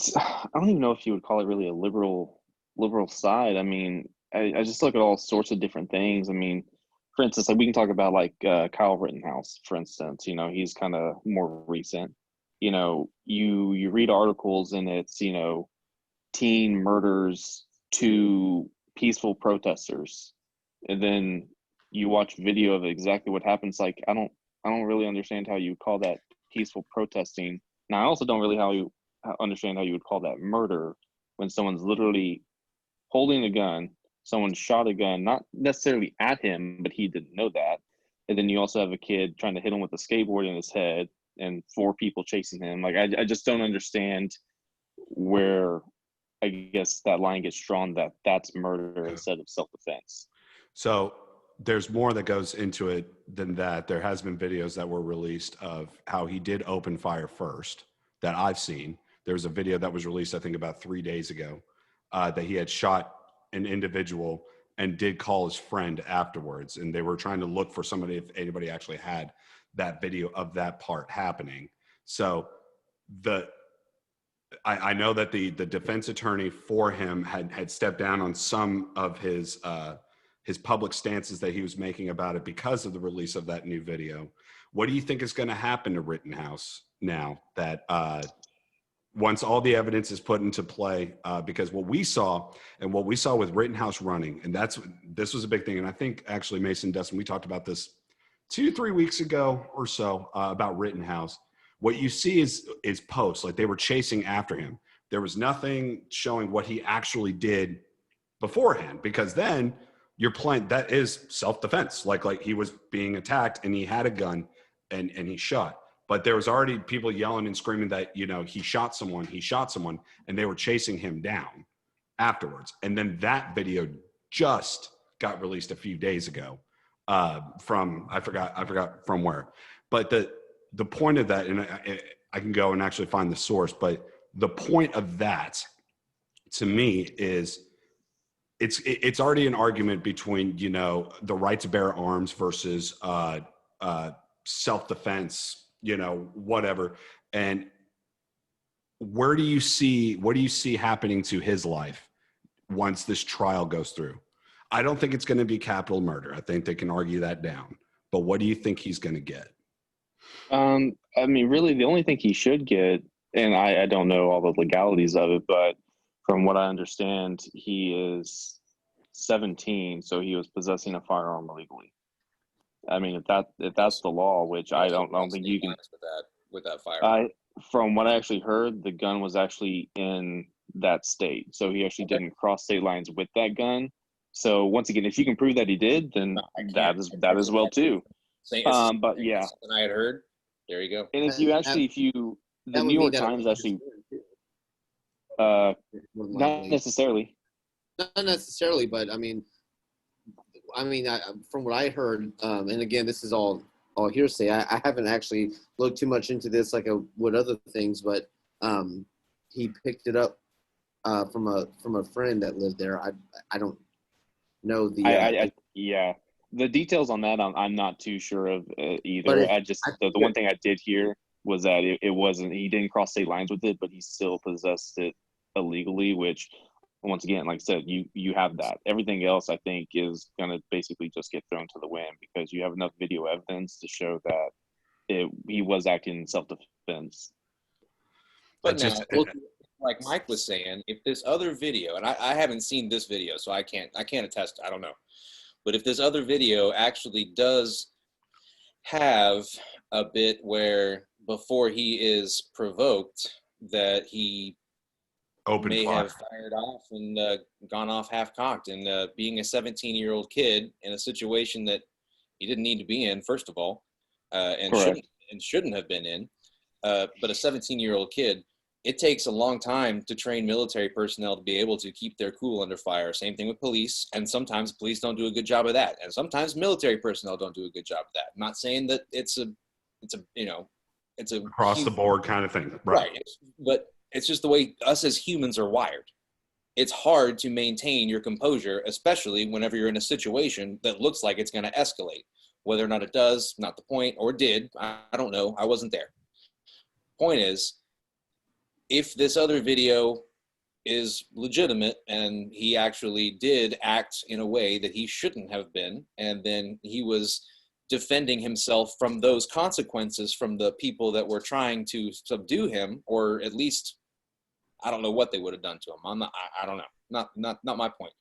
don't even know if you would call it really a liberal side. I mean, I just look at all sorts of different things. I mean, for instance, like we can talk about like Kyle Rittenhouse, for instance. He's kind of more recent. You read articles and it's teen murders to peaceful protesters, and then you watch video of exactly what happens. Like I don't really understand how you call that peaceful protesting. Now I also don't really understand how you would call that murder when someone's literally holding a gun. Someone shot a gun, not necessarily at him, but he didn't know that. And then you also have a kid trying to hit him with a skateboard in his head and 4 people chasing him. Like, I just don't understand where, I guess, that line gets drawn that's murder instead of self-defense. So there's more that goes into it than that. There has been videos that were released of how he did open fire first that I've seen. There was a video that was released, I think, about 3 days ago, that he had shot an individual and did call his friend afterwards. And they were trying to look for somebody, if anybody actually had that video of that part happening. So I know that the defense attorney for him had stepped down on some of his public stances that he was making about it because of the release of that new video. What do you think is going to happen to Rittenhouse now that once all the evidence is put into play, because what we saw with Rittenhouse running, and this was a big thing. And I think actually Mason, Dustin, we talked about this 2-3 weeks ago or so about Rittenhouse. What you see is posts, like they were chasing after him. There was nothing showing what he actually did beforehand, because then you're playing, that is self-defense. Like he was being attacked and he had a gun and he shot. But there was already people yelling and screaming that, you know, he shot someone, and they were chasing him down afterwards. And then that video just got released a few days ago from, I forgot from where. But the point of that, and I can go and actually find the source, but the point of that to me is it's already an argument between, you know, the right to bear arms versus self-defense, you know, whatever. And what do you see happening to his life once this trial goes through? I don't think it's going to be capital murder. I think they can argue that down. But what do you think he's going to get? I mean, really, the only thing he should get, and I don't know all the legalities of it, but from what I understand, he is 17, so he was possessing a firearm illegally. I mean, if that's the law, which I don't think you can. With that firearm. From what I actually heard, the gun was actually in that state, so he actually didn't cross state lines with that gun. So once again, if you can prove that he did, then that is well too. But yeah, something I had heard. There you go. And if you actually, the New York Times actually, not necessarily. Not necessarily, but I mean, from what I heard, and again, this is all hearsay. I haven't actually looked too much into this, like I would other things, but he picked it up from a friend that lived there. I don't know the. Yeah, the details on that I'm not too sure of either. The one thing I did hear was that it wasn't, he didn't cross state lines with it, but he still possessed it illegally, which, once again, like I said, you have that. Everything else, I think, is going to basically just get thrown to the wind because you have enough video evidence to show that he was acting in self-defense. But now, like Mike was saying, if this other video, and I haven't seen this video, so I can't attest, I don't know. But if this other video actually does have a bit where before he is provoked that he may have fired off and gone off half-cocked, and being a 17-year-old kid in a situation that he didn't need to be in, first of all, and shouldn't have been in. But a 17-year-old kid, it takes a long time to train military personnel to be able to keep their cool under fire. Same thing with police, and sometimes police don't do a good job of that, and sometimes military personnel don't do a good job of that. I'm not saying that it's a across the board kind of thing, right? But it's just the way us as humans are wired. It's hard to maintain your composure, especially whenever you're in a situation that looks like it's going to escalate. Whether or not it does, not the point, or did, I don't know. I wasn't there. Point is, if this other video is legitimate and he actually did act in a way that he shouldn't have been, and then he was defending himself from those consequences from the people that were trying to subdue him, or at least, I don't know what they would have done to him. I don't know. Not my point.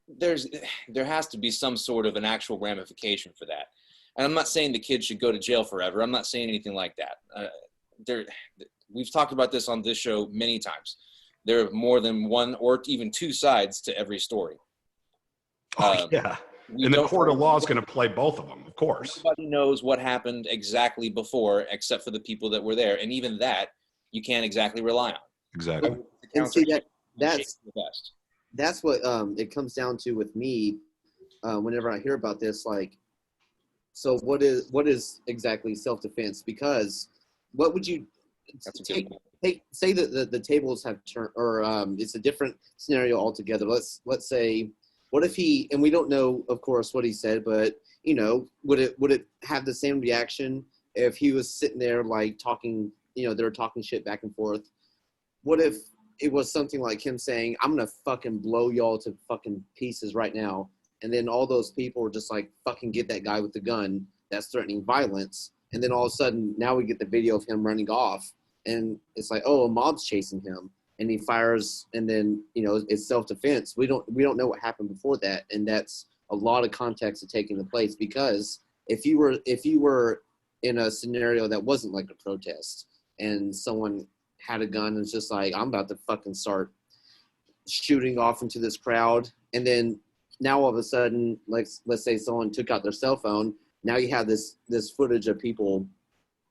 There has to be some sort of an actual ramification for that. And I'm not saying the kid should go to jail forever. I'm not saying anything like that. We've talked about this on this show many times. There are more than one or even two sides to every story. Yeah. And the court of law is going to play both of them, of course. Nobody knows what happened exactly before, except for the people that were there. And even that, you can't exactly rely on. Exactly. And see, that's what it comes down to with me whenever I hear about this. Like, so what is exactly self-defense? Because what would you say that the tables have turned, or it's a different scenario altogether. Let's say, what if he, and we don't know, of course, what he said, but you know, would it have the same reaction if he was sitting there like talking, you know, they were talking shit back and forth? What if it was something like him saying, "I'm gonna fucking blow y'all to fucking pieces right now," and then all those people were just like, "Fucking get that guy with the gun that's threatening violence," and then all of a sudden now we get the video of him running off. and it's like, oh, a mob's chasing him, and he fires, and then it's self-defense. We don't know what happened before that, and that's a lot of context to take into place, because if you were in a scenario that wasn't like a protest and someone had a gun and was just like, I'm about to fucking start shooting off into this crowd, and then now all of a sudden, like, let's say someone took out their cell phone, now you have this footage of people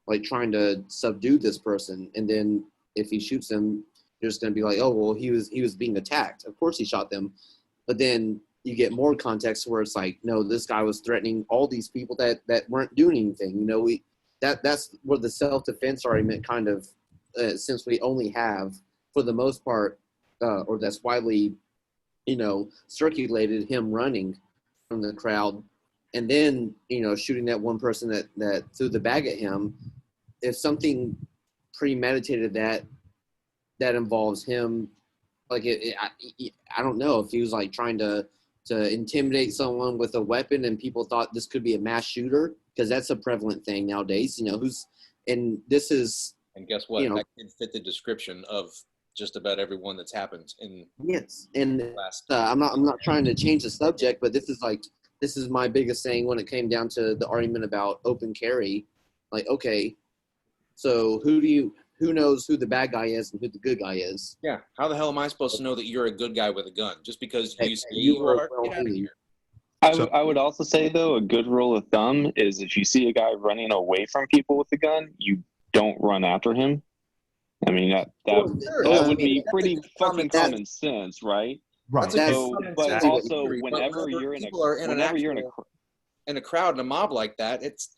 like trying to subdue this person, and then if he shoots them, you're just going to be like, oh, well, he was being attacked, of course he shot them. But then you get more context where it's like, no, this guy was threatening all these people that weren't doing anything. That's where the self-defense argument kind of, since we only have, for the most part, or that's widely, circulated, him running from the crowd, and then, shooting that one person that threw the bag at him. If something premeditated that involves him, like I don't know if he was like trying to intimidate someone with a weapon, and people thought this could be a mass shooter, because that's a prevalent thing nowadays. And guess what? That could fit the description of just about everyone that's happened in. Yes, and last. I'm not trying to change the subject, but this is my biggest thing when it came down to the argument about open carry. Like, okay, so who knows who the bad guy is and who the good guy is? Yeah. How the hell am I supposed to know that you're a good guy with a gun? Just because you say you you are are? Get out of here. I would also say, though, a good rule of thumb is if you see a guy running away from people with a gun, you don't run after him. I mean, that would be pretty fucking common sense, right? Right. But also, whenever you're in a crowd in a mob like that, it's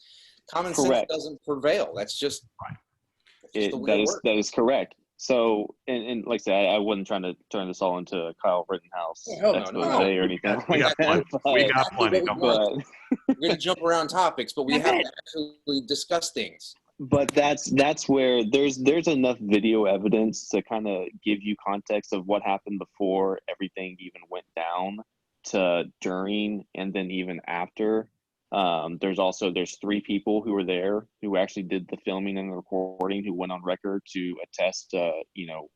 common sense doesn't prevail. That's just right. That is correct. So, and like I said, I wasn't trying to turn this all into a Kyle Rittenhouse expose or anything we got plenty. We got plenty. We're going to jump around topics, but we have to actually discuss things. But that's where there's enough video evidence to kind of give you context of what happened before everything even went down to during and then even after. There's 3 people who were there who actually did the filming and the recording, who went on record to attest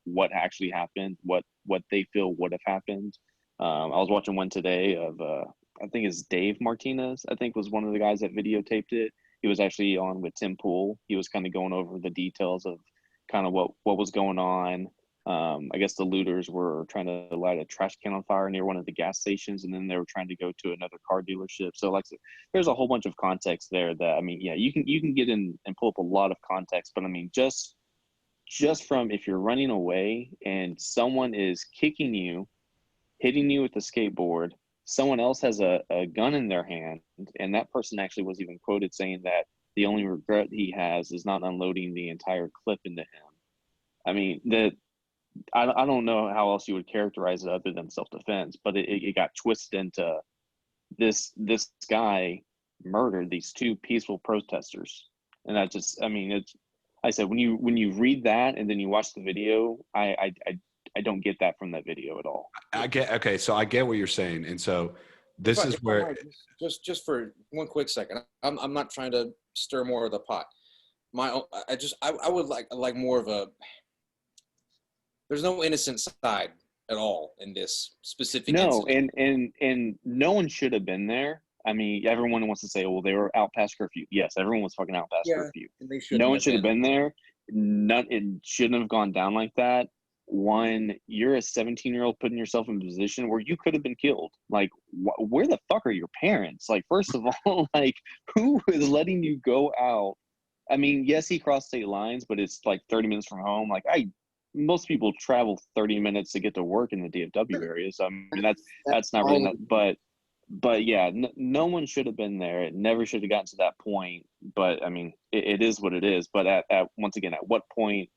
what actually happened, what they feel would have happened. I was watching one today of I think it's Dave Martinez, I think was one of the guys that videotaped it. He was actually on with Tim Pool. He was kind of going over the details of kind of what was going on. I guess the looters were trying to light a trash can on fire near one of the gas stations, and then they were trying to go to another car dealership. So like, there's a whole bunch of context there that, I mean, yeah, you can get in and pull up a lot of context, but I mean, just from if you're running away and someone is kicking you, hitting you with a skateboard, someone else has a gun in their hand, and that person actually was even quoted saying that the only regret he has is not unloading the entire clip into him. I mean, I don't know how else you would characterize it other than self-defense, but it got twisted into this guy murdered these 2 peaceful protesters. And that just, I mean, it's, I said, when you read that and then you watch the video, I don't get that from that video at all. I get what you're saying. And so this is where just for one quick second, I'm not trying to stir more of the pot. I would like more of a, there's no innocent side at all in this specific incident. and no one should have been there. I mean, everyone wants to say, well, they were out past curfew. Yes, everyone was fucking out past curfew. No one should have been there. It shouldn't have gone down like that. One, you're a 17-year-old putting yourself in a position where you could have been killed. Like, where the fuck are your parents? Like, first of all, like, who is letting you go out? I mean, yes, he crossed state lines, but it's like 30 minutes from home. Like, most people travel 30 minutes to get to work in the DFW area. So, I mean, that's not really, but yeah, no one should have been there. It never should have gotten to that point. But I mean, it is what it is. But at once again, at what point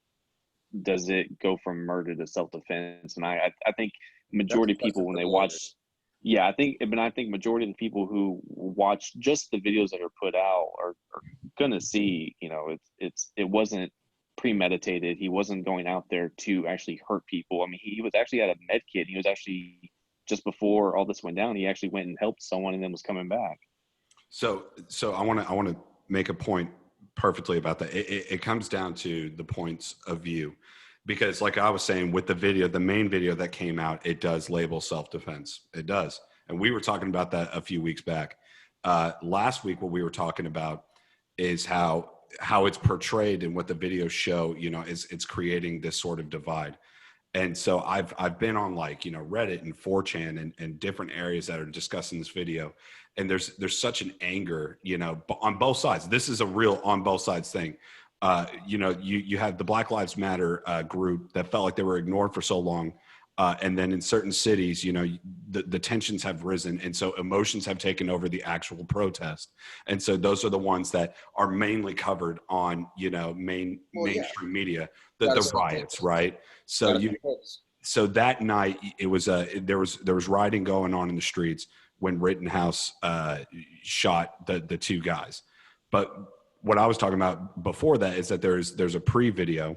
does it go from murder to self-defense? And I think majority of people when they watch, I think majority of the people who watch just the videos that are put out are gonna see, it wasn't premeditated. He wasn't going out there to actually hurt people. I mean, he was actually at a med kit. He was actually, just before all this went down, he actually went and helped someone and then was coming back. So I want to make a point perfectly about that. It comes down to the points of view, because like I was saying with the video, the main video that came out, it does label self-defense. It does. And we were talking about that a few weeks back. Last week, what we were talking about is how it's portrayed and what the videos show, you know, is it's creating this sort of divide. And so I've been on, like, you know, Reddit and 4chan and different areas that are discussing this video. And there's such an anger, you know, on both sides. This is a real on both sides thing. You know, you have the Black Lives Matter group that felt like they were ignored for so long. And then in certain cities, you know, the tensions have risen. And so emotions have taken over the actual protest. And so those are the ones that are mainly covered on, you know, mainstream media, the riots, right? So so that night it was there was rioting going on in the streets when Rittenhouse shot the two guys. But what I was talking about before that is that there's a pre-video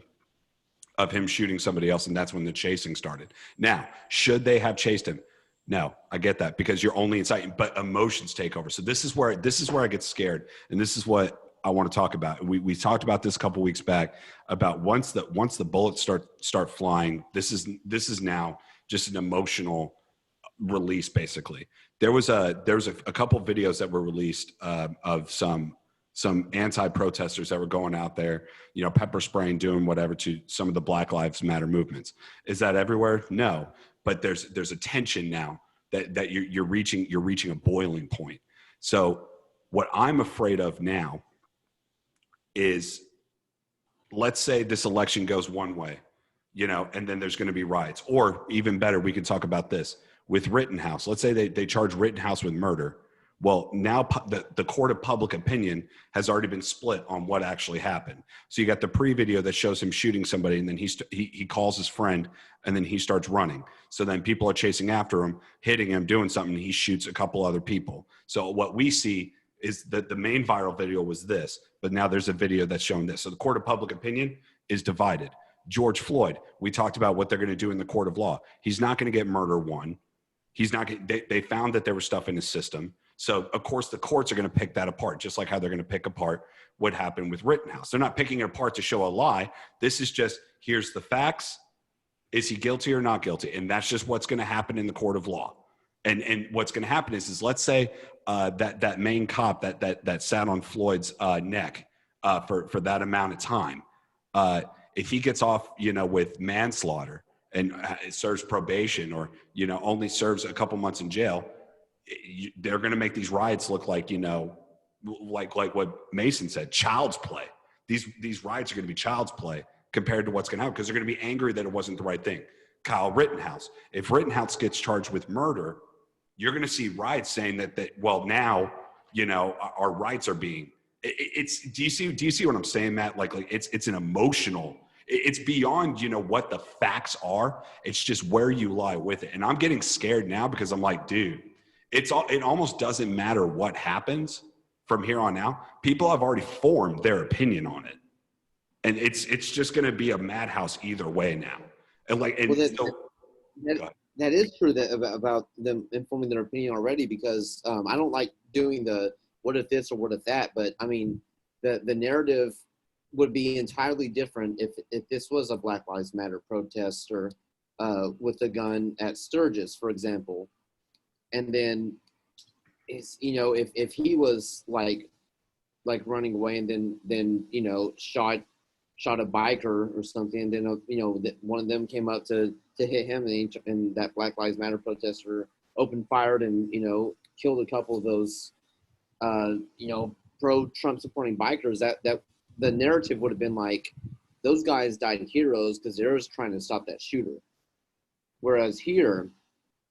of him shooting somebody else, and that's when the chasing started. Now, should they have chased him? No, I get that, because you're only inciting, but emotions take over. So this is where I get scared, and this is what I want to talk about. We talked about this a couple weeks back about once the bullets start flying, this is now just an emotional release. Basically, there was a couple of videos that were released of some anti-protesters that were going out there, you know, pepper spraying, doing whatever to some of the Black Lives Matter movements. Is that everywhere? No, but there's a tension now that you're reaching a boiling point. So what I'm afraid of now is, let's say this election goes one way, you know, and then there's going to be riots. Or even better, we could talk about this with Rittenhouse. Let's say they charge Rittenhouse with murder. Well, now the court of public opinion has already been split on what actually happened. So you got the pre-video that shows him shooting somebody, and then he calls his friend, and then he starts running. So then people are chasing after him, hitting him, doing something. And he shoots a couple other people. So what we see is that the main viral video was this, but now there's a video that's showing this. So the court of public opinion is divided. George Floyd, we talked about what they're going to do in the court of law. He's not going to get murder one. He's not. They found that there was stuff in his system. So of course the courts are going to pick that apart, just like how they're going to pick apart what happened with Rittenhouse. They're not picking it apart to show a lie. This is just, here's the facts. Is he guilty or not guilty? And that's just what's going to happen in the court of law. And what's going to happen is let's say that main cop that sat on Floyd's neck for that amount of time, if he gets off, you know, with manslaughter and serves probation, or, you know, only serves a couple months in jail, they're going to make these riots look like, you know, like what Mason said, child's play. These riots are going to be child's play compared to what's going to happen, because they're going to be angry that it wasn't the right thing. Kyle Rittenhouse, if Rittenhouse gets charged with murder, you're going to see riots saying that well, now, you know, our rights are being. Do you see what I'm saying, Matt? Like it's an emotional. It's beyond, you know, what the facts are. It's just where you lie with it. And I'm getting scared now, because I'm like, dude, it almost doesn't matter what happens from here on out. People have already formed their opinion on it, and it's just going to be a madhouse either way now. And that is true about them informing their opinion already, because I don't like doing the what if this or what if that, but I mean the narrative would be entirely different if this was a Black Lives Matter protester with a gun at Sturgis, for example. And then, you know, if he was like running away and then you know shot a biker or something, and then you know one of them came up to hit him, and that Black Lives Matter protester opened fired and, you know, killed a couple of those you know, pro-Trump supporting bikers, that the narrative would have been like, those guys died heroes because they were just trying to stop that shooter. Whereas here,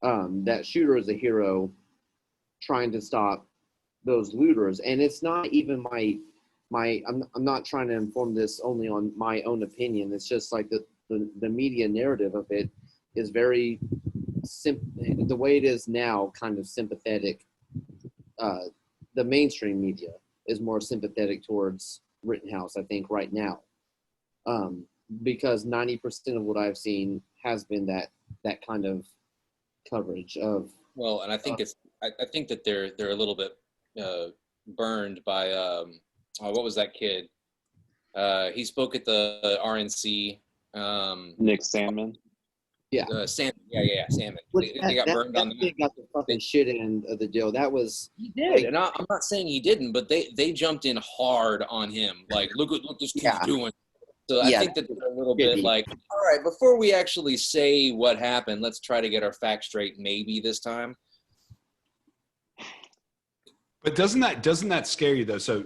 that shooter is a hero trying to stop those looters. And it's not even I'm not trying to inform this only on my own opinion. It's just like the media narrative of it is very the way it is now, kind of sympathetic. The mainstream media is more sympathetic towards Rittenhouse, I think, right now, because 90% of what I've seen has been that kind of coverage of. Well, and I think I think that they're a little bit burned by what was that kid? He spoke at the RNC. Nick Sandman. Salmon. Yeah, Salmon. Which They got burned on that the kid got the fucking shit end of the deal. That was He did, like, and I'm not saying he didn't, but they jumped in hard on him. Like, look what this kid's Yeah. doing. So I Yeah, think that they're a little shitty. bit like, all right, before we actually say what happened, let's try to get our facts straight. Maybe this time. But doesn't that scare you though? So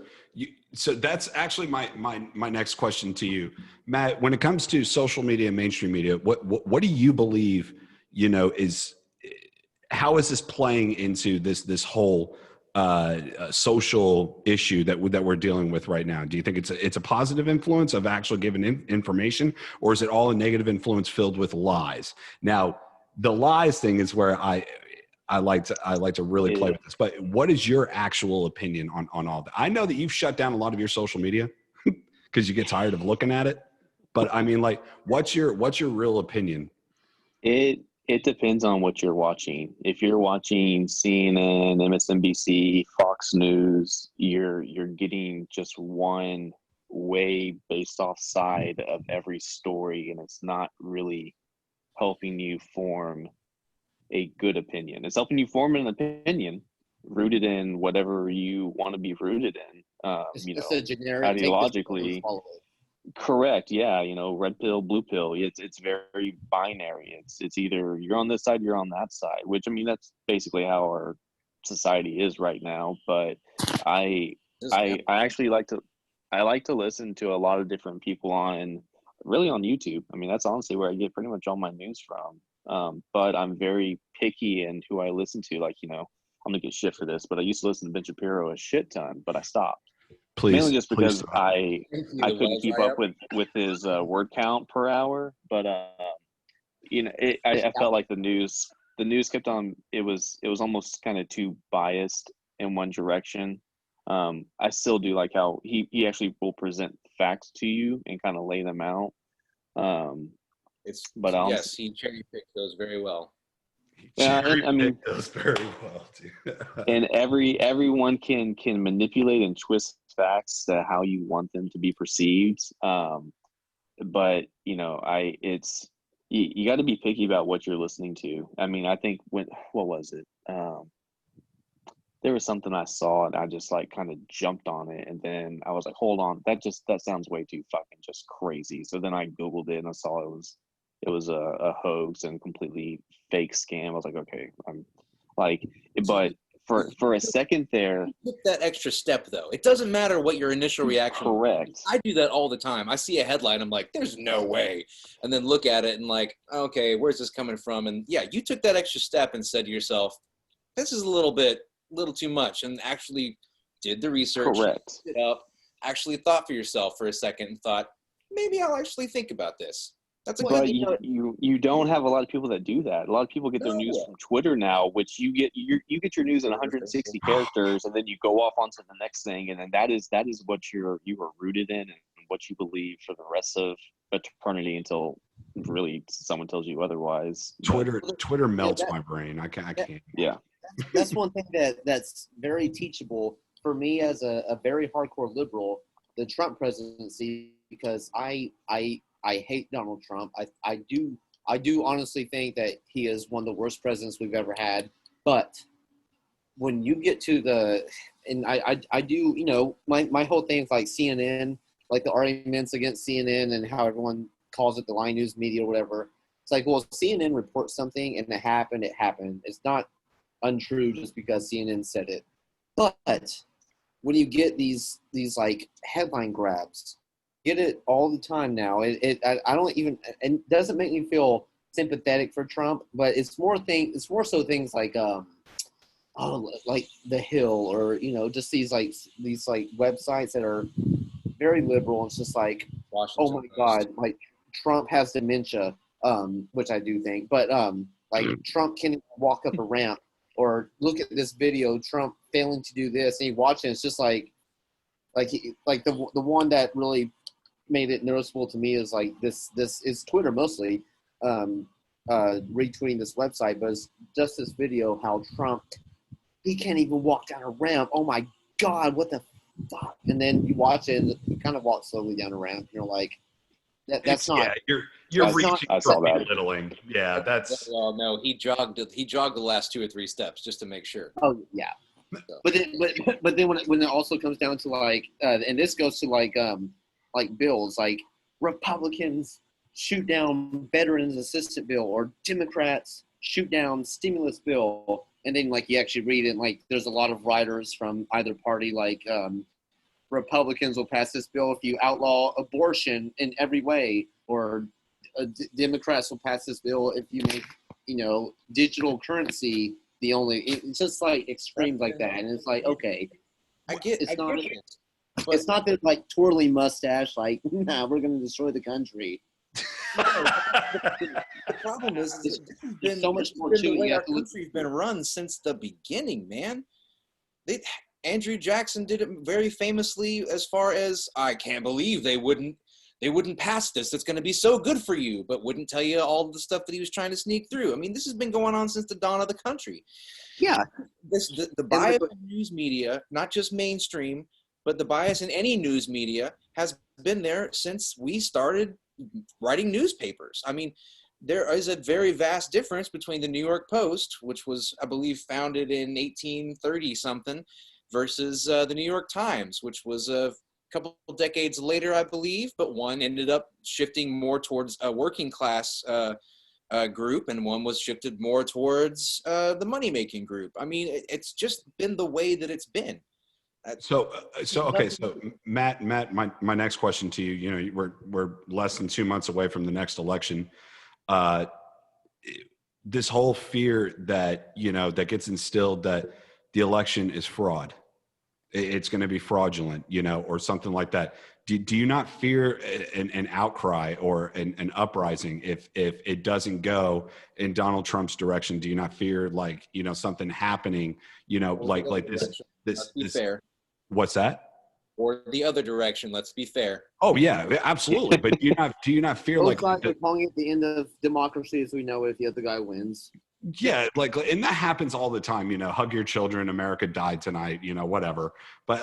that's actually my next question to you, Matt. When it comes to social media and mainstream media, what do you believe? Is how is this playing into this whole social issue that we're dealing with right now? Do you think it's a positive influence of actually giving information, or is it all a negative influence filled with lies? Now, the lies thing is where I like to really play with this. But what is your actual opinion on all that? I know that you've shut down a lot of your social media because you get tired of looking at it. But I mean, like, what's your real opinion? It depends on what you're watching. If you're watching CNN, MSNBC, Fox News, you're getting just one way based off side of every story, and it's not really helping you form a good opinion. It's helping you form an opinion rooted in whatever you want to be rooted in. it's a generic ideologically. Correct. Yeah. Red pill, blue pill. It's very binary. It's either you're on this side, you're on that side, which, I mean, that's basically how our society is right now. But I actually like to listen to a lot of different people on YouTube. I mean, that's honestly where I get pretty much all my news from. But I'm very picky in who I listen to. Like, I'm gonna get shit for this, but I used to listen to Ben Shapiro a shit ton, but I stopped. Mainly just because I couldn't keep up with his word count per hour. But I felt like the news kept on. It was almost kind of too biased in one direction. I still do like how he actually will present facts to you and kind of lay them out. Yes, he cherry picked those very well. Yeah, and I mean, those very well too. And everyone can manipulate and twist facts to how you want them to be perceived. But you got to be picky about what you're listening to. I mean, I think what was it? There was something I saw and I just like kind of jumped on it, and then I was like, hold on, that sounds way too fucking just crazy. So then I Googled it and I saw it was a hoax and completely fake scam. I was like, okay, I'm like, but for a second there, you took that extra step though. It doesn't matter what your initial reaction. Correct. I do that all the time. I see a headline, I'm like, there's no way, and then look at it and like, okay, where's this coming from? And yeah, you took that extra step and said to yourself, this is a little too much, and actually did the research. Correct. It up, actually thought for yourself for a second and thought, maybe I'll actually think about this. That's a good thing. You don't have a lot of people that do that. A lot of people get their news from Twitter now, which you get your news in 160 characters, and then you go off onto the next thing, and then that is what you are rooted in and what you believe for the rest of eternity until really someone tells you otherwise. Twitter melts my brain. I can't. Yeah. That's one thing that's very teachable for me as a very hardcore liberal, the Trump presidency, because I hate Donald Trump. I do honestly think that he is one of the worst presidents we've ever had. But when you get to and I do, my whole thing is like CNN, like the arguments against CNN and how everyone calls it the lying news media or whatever. It's like, well, CNN reports something and it happened. It's not untrue just because CNN said it. But when you get these like headline grabs, get it all the time now. I don't even, and it doesn't make me feel sympathetic for Trump, but it's more so things like like The Hill, or just these websites that are very liberal. And it's just like, Washington oh my God, like Trump has dementia, which I do think, but like Trump can't walk up a ramp, or look at this video, Trump failing to do this, and you watch it, it's just like the one that really made it noticeable to me is like this is Twitter mostly retweeting this website, but it's just this video how Trump, he can't even walk down a ramp. Oh my God, what the fuck. And then you watch it, and you kind of walk slowly down a ramp, and you're like, that's not. Yeah, you're I reaching saw for that. belittling. Yeah, that's. Well, no, he jogged the last 2 or 3 steps just to make sure. Oh yeah. But then when it also comes down to like, and this goes to like bills, like Republicans shoot down veterans assistance bill, or Democrats shoot down stimulus bill, and then like you actually read it, and, like there's a lot of writers from either party, like Republicans will pass this bill if you outlaw abortion in every way, or Democrats will pass this bill if you make digital currency the only. It's just like extremes like that, and it's like, okay, it's not that like twirling mustache, like, nah, we're gonna destroy the country. The problem is this has been so much more been to the it. way You our have to look- country's been run since the beginning, man. Andrew Jackson did it very famously, as far as, I can't believe they wouldn't pass this. That's going to be so good for you, but wouldn't tell you all the stuff that he was trying to sneak through. I mean, this has been going on since the dawn of the country. Yeah, The bias in news media, not just mainstream, but the bias in any news media has been there since we started writing newspapers. I mean, there is a very vast difference between the New York Post, which was, I believe, founded in 1830 something, versus the New York Times, which was a couple decades later, I believe, but one ended up shifting more towards a working class group, and one was shifted more towards the money-making group. I mean, it's just been the way that it's been. So okay. So Matt, my next question to you, we're less than 2 months away from the next election. This whole fear that, that gets instilled that the election is fraud, it's going to be fraudulent, or something like that. Do you not fear an outcry or an uprising if it doesn't go in Donald Trump's direction? Do you not fear something happening, like this? Let's be fair. What's that? Or the other direction. Let's be fair. Oh yeah, absolutely. But do you not fear both sides are calling it the end of democracy as we know it if the other guy wins. Yeah, and that happens all the time. Hug your children. America died tonight. Whatever. But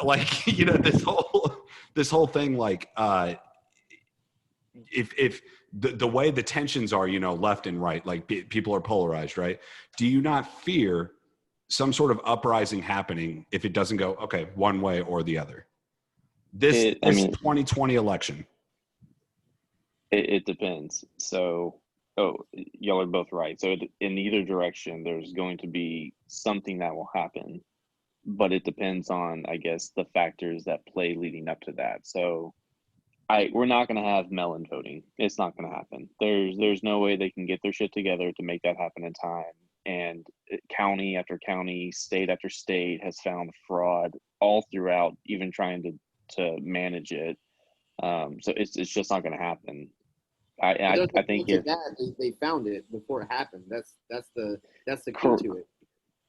this whole thing, if the way the tensions are, left and right, like people are polarized, right? Do you not fear some sort of uprising happening if it doesn't go one way or the other? This 2020 election. It depends. So, y'all are both right. So in either direction, there's going to be something that will happen, but it depends on, I guess, the factors that play leading up to that. So we're not going to have mail-in voting. It's not going to happen. There's no way they can get their shit together to make that happen in time. And county after county, state after state has found fraud all throughout, even trying to manage it. So it's just not going to happen. I think they found it before it happened. That's the key to it.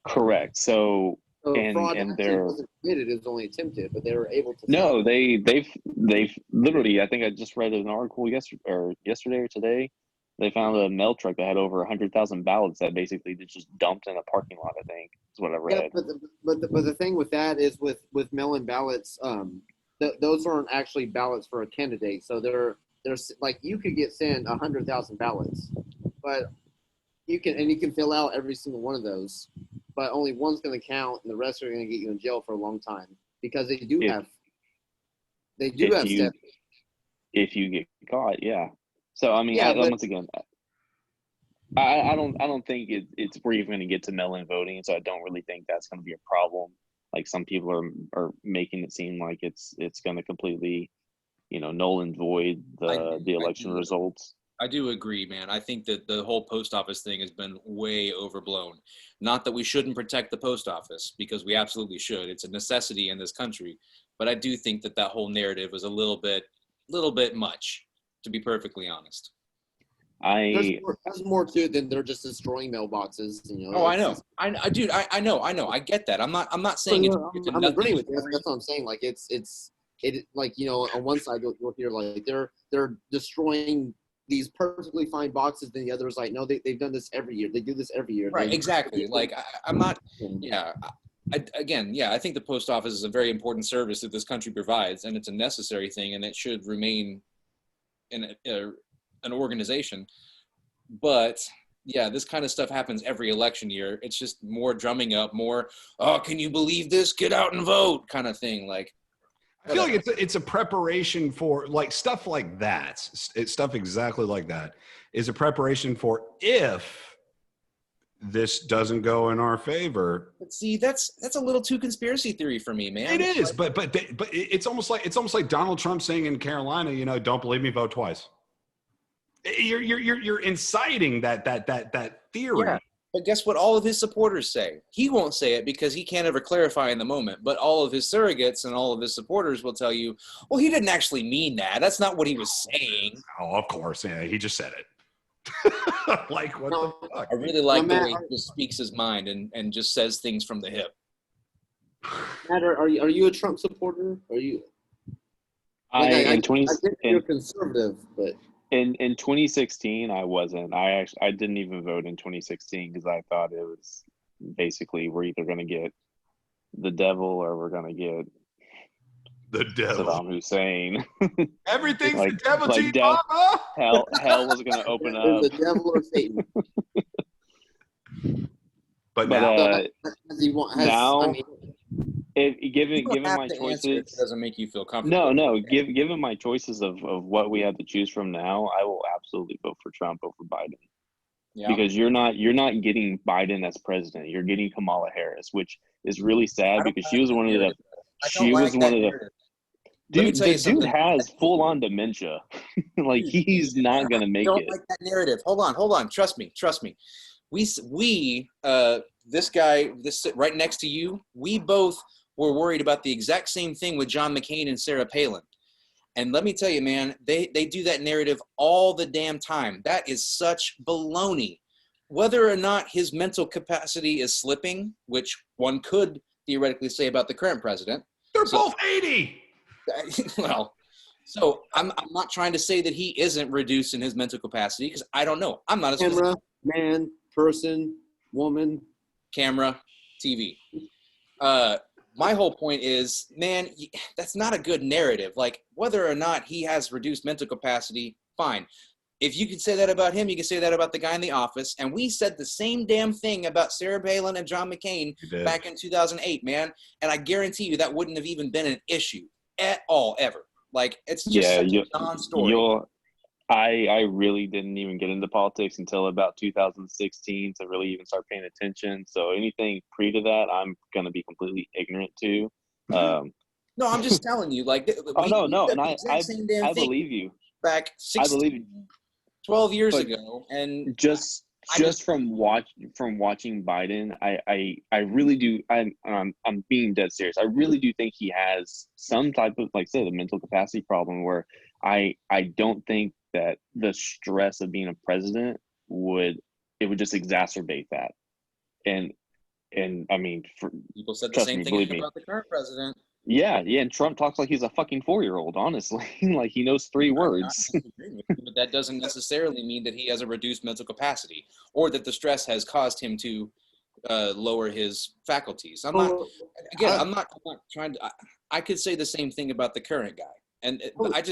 Correct. So fraud and wasn't committed; it was only attempted, but they were able to. No, they've literally. I think I just read an article yesterday or today. They found a mail truck that had over 100,000 ballots that basically just dumped in a parking lot. I think is what I read. Yeah, but the thing with that is with mail-in ballots, those aren't actually ballots for a candidate. So there's like you could get sent 100,000 ballots, but you can fill out every single one of those, but only one's going to count, and the rest are going to get you in jail for a long time because they do have steps. If you get caught, yeah. So I mean, once again, I don't think it's we're even going to get to mail-in voting, so I don't really think that's going to be a problem. Like some people are making it seem like it's going to completely, null and void the election results. I do agree, man. I think that the whole post office thing has been way overblown. Not that we shouldn't protect the post office, because we absolutely should. It's a necessity in this country. But I do think that whole narrative was a little bit much, to be perfectly honest. There's more to it than they're just destroying mailboxes. Oh, I know. I know. I get that. I'm not saying I'm agreeing with you. That's what I'm saying. Like it like on one side you'll hear like they're destroying these perfectly fine boxes, then the other's like, no, they've done this every year. They do this every year. Right, exactly. Like I'm not. Yeah, I think the post office is a very important service that this country provides, and it's a necessary thing, and it should remain in an organization. But yeah, this kind of stuff happens every election year. It's just more drumming up, more, oh, can you believe this? Get out and vote kind of thing. Like, I feel like it's a preparation for like stuff like that. It's stuff exactly like that is a preparation for if this doesn't go in our favor. but see, that's a little too conspiracy theory for me, man. It is, but it's almost like Donald Trump saying in Carolina, you know, don't believe me, vote twice. You're inciting that theory. Yeah. But guess what all of his supporters say? He won't say it because he can't ever clarify in the moment. But all of his surrogates and all of his supporters will tell you, well, he didn't actually mean that. That's not what he was saying. Oh, of course. Yeah, he just said it. Like, what the fuck? I really like the way he just speaks his mind and just says things from the hip. Matt, are you a Trump supporter? Are you? I think you're conservative, but in 2016 I wasn't. I didn't even vote in 2016 because I thought it was basically we're either going to get the devil or we're going to get the devil. Saddam Hussein. Everything's Like- the devil, like G death. Mama. Hell was going to open up. the devil or Satan. But But now, now- given You don't have my to answer if choices, it doesn't make you feel comfortable. no. Given my choices of what we have to choose from now, I will absolutely vote for Trump over Biden. Yeah. Because you're not getting Biden as president. You're getting Kamala Harris, which is really sad because she was one of the. She was one of the. Let me Dude, tell you the dude something. has full on dementia. Like he's not gonna make don't it. like that narrative. Hold on. Trust me. We this guy, this right next to you, we both were worried about the exact same thing with John McCain and Sarah Palin. And let me tell you, man, they do that narrative all the damn time. That is such baloney. Whether or not his mental capacity is slipping, which one could theoretically say about the current president. they're both 80. Well, so I'm not trying to say that he isn't reduced in his mental capacity because I don't know. I'm not a camera, man, person, woman. camera, TV. My whole point is, man, that's not a good narrative. Like, whether or not he has reduced mental capacity, fine. If you can say that about him, you can say that about the guy in the office. And we said the same damn thing about Sarah Palin and John McCain back in 2008, man. And I guarantee you that wouldn't have even been an issue at all, ever. Like, it's just such a non-story. I really didn't even get into politics until about 2016 to really even start paying attention. So anything pre to that, I'm gonna be completely ignorant to. No, I'm just telling you, like, no, and I believe you. Back 16, 12 years ago, and just from watching Biden, I really do. I'm being dead serious. I really do think he has some type of, like I said, a mental capacity problem where I don't think that the stress of being a president would just exacerbate that. And I mean, people said the same thing about the current president. Yeah, and Trump talks like he's a fucking 4-year-old, honestly. Like he knows 3 words. But that doesn't necessarily mean that he has a reduced mental capacity Oh, or that the stress has caused him to lower his faculties. I'm not trying to, I could say the same thing about the current guy. And I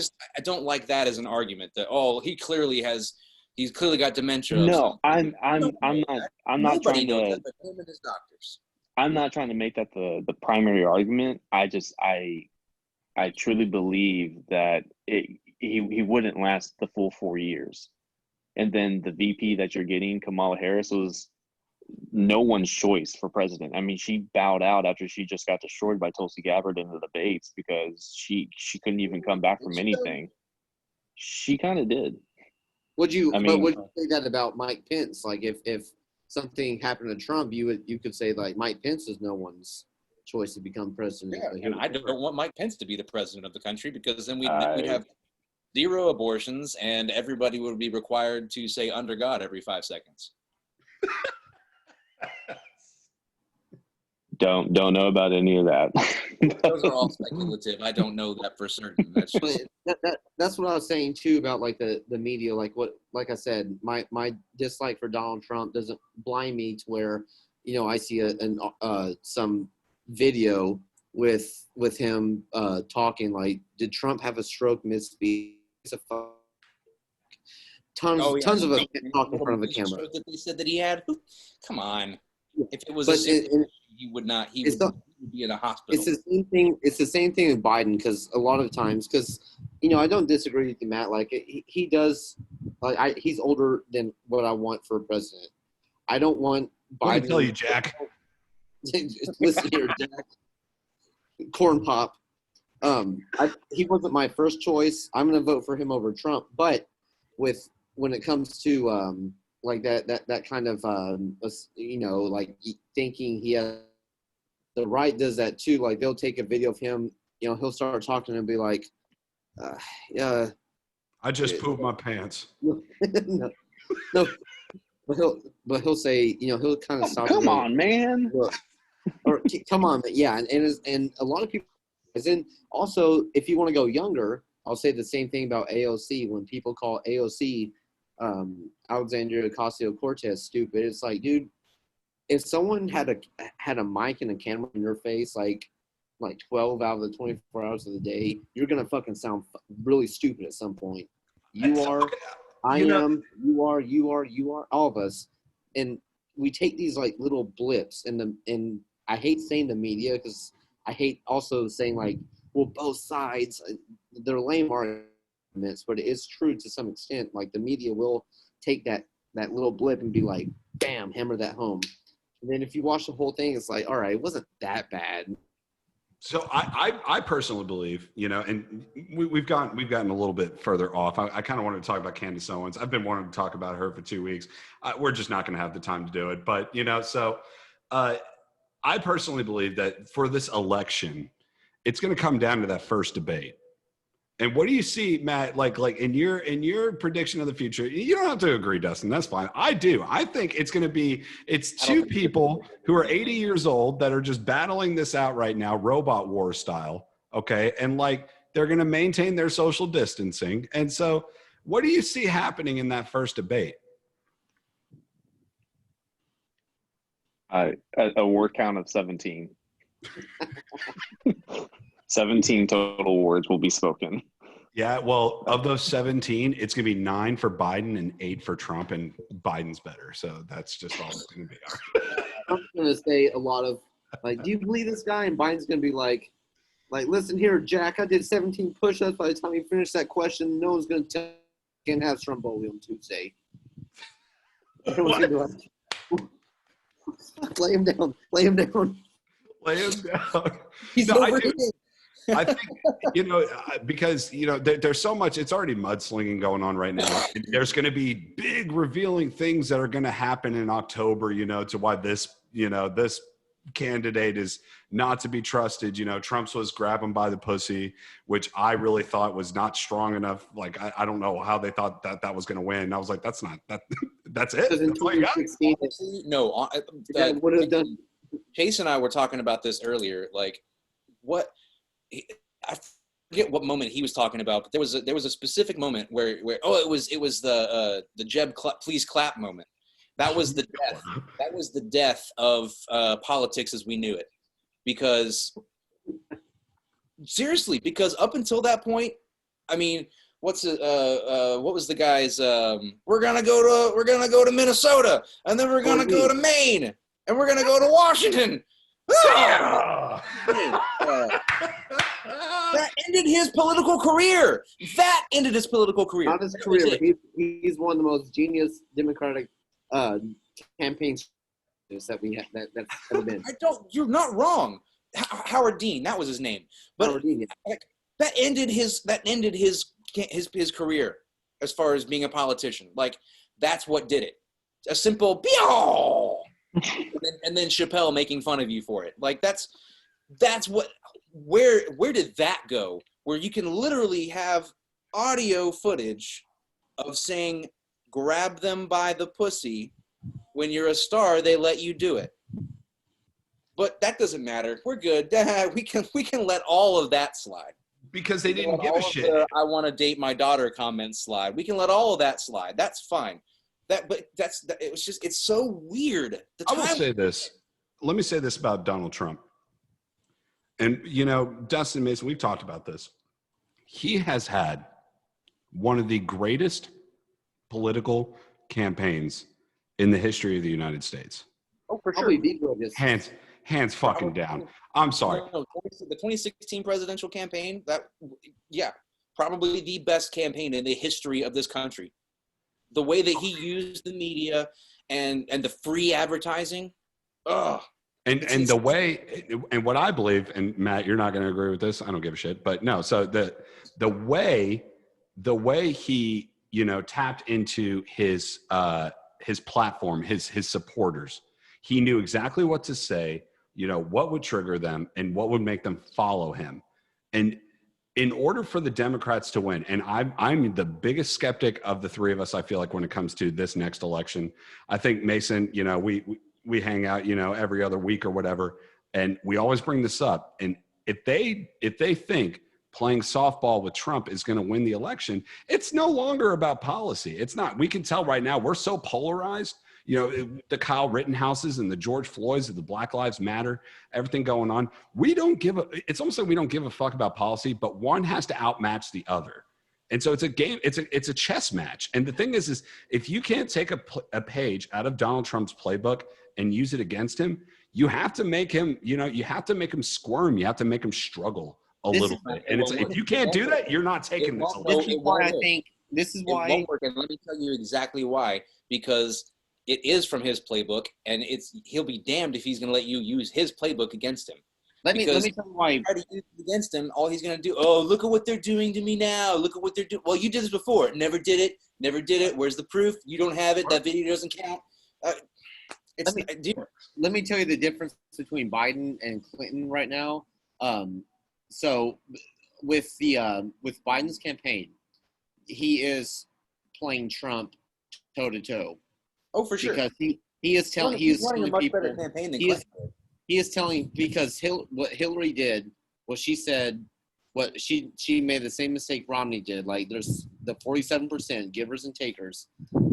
don't like that as an argument that, oh, he's clearly got dementia. No, I'm not trying to. Him and his doctors. I'm not trying to make that the primary argument. I truly believe that he wouldn't last the full 4 years. And then the VP that you're getting, Kamala Harris, was no one's choice for president. I mean, she bowed out after she just got destroyed by Tulsi Gabbard in the debates because she couldn't even come back from anything. She kind of did. Would you say that about Mike Pence? Like if something happened to Trump, you could say like Mike Pence is no one's choice to become president. Yeah, and I don't want Mike Pence to be the president of the country because then we'd have 0 abortions and everybody would be required to say under God every 5 seconds. Don't know about any of that. Those are all speculative. I don't know that for certain. That's just... that's what I was saying too about like the media. Like I said, my dislike for Donald Trump doesn't blind me to where, I see some video with him talking like, did Trump have a stroke mid-speech? Tons of us talk in front of a camera. That they said that he had. Come on, if it was he would not. He would be in a hospital. It's the same thing. It's the same thing with Biden because a lot of times, because I don't disagree with you, Matt. Like he does, like he's older than what I want for a president. I don't want Biden. Let me tell you, Jack. Listen here, Jack. Corn pop. He wasn't my first choice. I'm going to vote for him over Trump. But when it comes to like that kind of like thinking he has the right does that too. Like they'll take a video of him. He'll start talking and be like, "Yeah, I just pooped my pants." no. But he'll say, he'll kind of stop. Come on, man. Or come on, yeah, and a lot of people. As in, also, if you want to go younger, I'll say the same thing about AOC. When people call AOC, Alexandria Ocasio-Cortez, stupid, it's like, dude, if someone had a mic and a camera in your face, like 12 out of the 24 hours of the day, you're gonna fucking sound really stupid at some point. You are, I am, you are, all of us, and we take these like little blips, and I hate saying the media because I hate also saying like, well, both sides, they're lame arguments, but it is true to some extent. Like the media will take that little blip and be like, bam, hammer that home. And then if you watch the whole thing, it's like, all right, it wasn't that bad. So I personally believe, and we've gotten a little bit further off. I kind of wanted to talk about Candace Owens. I've been wanting to talk about her for 2 weeks. We're just not going to have the time to do it. But, so I personally believe that for this election, it's going to come down to that first debate. And what do you see, Matt, like in your prediction of the future? You don't have to agree, Dustin. That's fine. I do. I think it's going to be two people who are 80 years old that are just battling this out right now, robot war style. Okay. And they're going to maintain their social distancing. And so what do you see happening in that first debate? A word count of 17. 17 total words will be spoken. Yeah, well, of those 17, it's going to be 9 for Biden and 8 for Trump, and Biden's better. So that's just all it's going to be. Trump's going to say a lot of, do you believe this guy? And Biden's going to be like, listen here, Jack, I did 17 push-ups. By the time you finish that question, no one's going to tell you you can have Stromboli on Tuesday. Everyone's going to be like, lay him down. Lay him down. He's overheating. I think, because, there's so much, it's already mudslinging going on right now. There's going to be big revealing things that are going to happen in October, to why this candidate is not to be trusted. Trump's was grab him by the pussy, which I really thought was not strong enough. Like, I don't know how they thought that was going to win. I was like, that's not that. That's it. In 2016, no, that would have done. Chase and I were talking about this earlier. Like, what? I forget what moment he was talking about, but there was a specific moment where it was the Jeb please clap moment. That was the death. That was the death of politics as we knew it. Because seriously, because up until that point, I mean, what was the guy's? We're gonna go to Minnesota, and then we're gonna go to Maine, and we're gonna go to Washington. That ended his political career. Not his career. He's one of the most genius Democratic campaigns that we have that's ever been. You're not wrong. Howard Dean, that was his name. But Howard Dean, yeah. that ended his career as far as being a politician. Like, that's what did it. A simple and then Chappelle making fun of you for it. Like, that's what. Where did that go? Where you can literally have audio footage of saying, grab them by the pussy. When you're a star, they let you do it. But that doesn't matter. We're good. We can let all of that slide. Because they didn't give a shit. I want to date my daughter comments slide. We can let all of that slide. That's fine. It's so weird. I will say this. Let me say this about Donald Trump. And, you know, Dustin Mason, we've talked about this. He has had one of the greatest political campaigns in the history of the United States. Oh, for sure. Probably the greatest. Hands fucking down. I'm sorry. No, the 2016 presidential campaign, probably the best campaign in the history of this country. The way that he used the media and the free advertising, And the way, and what I believe, and Matt, you're not going to agree with this. I don't give a shit. But no, so the way he, you know, tapped into his platform, his supporters, he knew exactly what to say, you know, what would trigger them and what would make them follow him. And in order for the Democrats to win, and I'm the biggest skeptic of the three of us, I feel like, when it comes to this next election. I think, Mason, you know, we hang out, you know, every other week or whatever, and we always bring this up. And if they think playing softball with Trump is going to win the election, it's no longer about policy. It's not. We can tell right now we're so polarized. You know, the Kyle Rittenhouses and the George Floyds and the Black Lives Matter, everything going on. It's almost like we don't give a fuck about policy, but one has to outmatch the other. And so it's a game, it's a chess match. And the thing is if you can't take a page out of Donald Trump's playbook and use it against him, you have to make him, you know, you have to make him squirm. You have to make him struggle a little bit. And if you can't do that, you're not taking this. This is why I think this is why. It won't work, and let me tell you exactly why. Because it is from his playbook, and he'll be damned if he's going to let you use his playbook against him. Let me tell you why. If you try to use it against him, all he's going to do, oh, look at what they're doing to me now. Look at what they're doing. Well, you did this before. Never did it. Never did it. Where's the proof? You don't have it. That video doesn't count. Let me tell you the difference between Biden and Clinton right now. So with Biden's campaign, he is playing Trump toe to toe. Oh, for sure. Because he is telling running a much better campaign than Clinton. He is telling, because what Hillary did was she said what she made the same mistake Romney did. Like, there's the 47% givers and takers,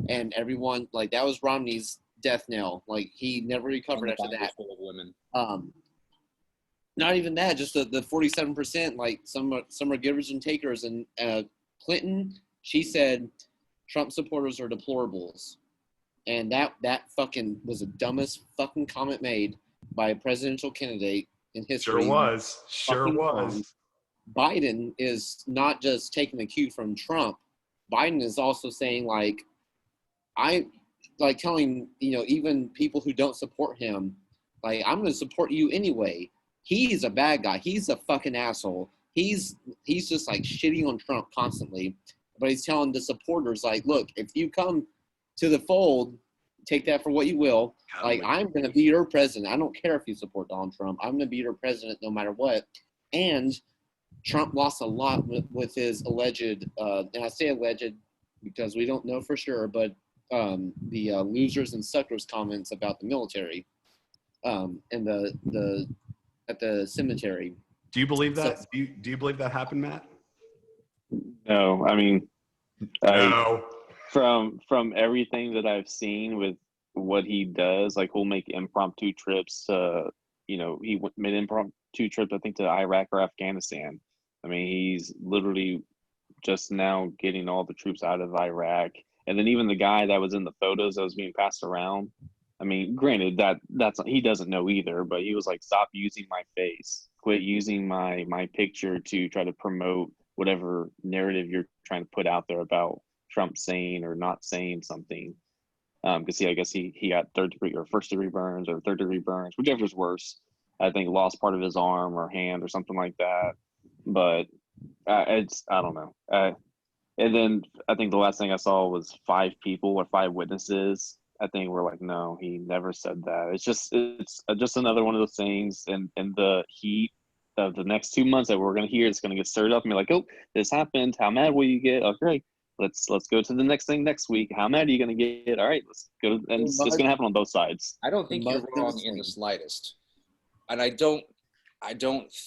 and everyone, like, that was Romney's death knell. Like, he never recovered after that. Full of women. Not even that, just the 47%. Like, some are givers and takers. And Clinton, she said Trump supporters are deplorables. And that fucking was the dumbest fucking comment made by a presidential candidate in history. Sure was. Biden is not just taking the cue from Trump. Biden is also saying, telling, you know, even people who don't support him, like, I'm going to support you anyway. He's a bad guy. He's a fucking asshole. He's just, like, shitting on Trump constantly. But he's telling the supporters, like, look, if you come to the fold, take that for what you will. Like, I'm going to be your president. I don't care if you support Donald Trump. I'm going to be your president no matter what. And Trump lost a lot with his alleged, and I say alleged because we don't know for sure, but the losers and suckers comments about the military and at the cemetery. Do you believe that? So, do you believe that happened, Matt? No, I mean, no. From everything that I've seen with what he does, like, he'll make impromptu trips. You know, he made impromptu trips, I think, to Iraq or Afghanistan. I mean, he's literally just now getting all the troops out of Iraq. And then even the guy that was in the photos that was being passed around, I mean, granted, that's he doesn't know either, but he was like, stop using my face. Quit using my picture to try to promote whatever narrative you're trying to put out there about Trump saying or not saying something. Because I guess he got third-degree or first-degree burns or third-degree burns, whichever's worse. I think lost part of his arm or hand or something like that. But I don't know. And then I think the last thing I saw was 5 people or 5 witnesses. I think we're like, no, he never said that. It's just another one of those things. And the heat of the next 2 months that we're gonna hear, it's gonna get stirred up and be like, oh, this happened. How mad will you get? Oh, great. Let's go to the next thing next week. How mad are you gonna get? All right, let's go. And it's gonna happen on both sides. I don't think you're wrong in the slightest, and I don't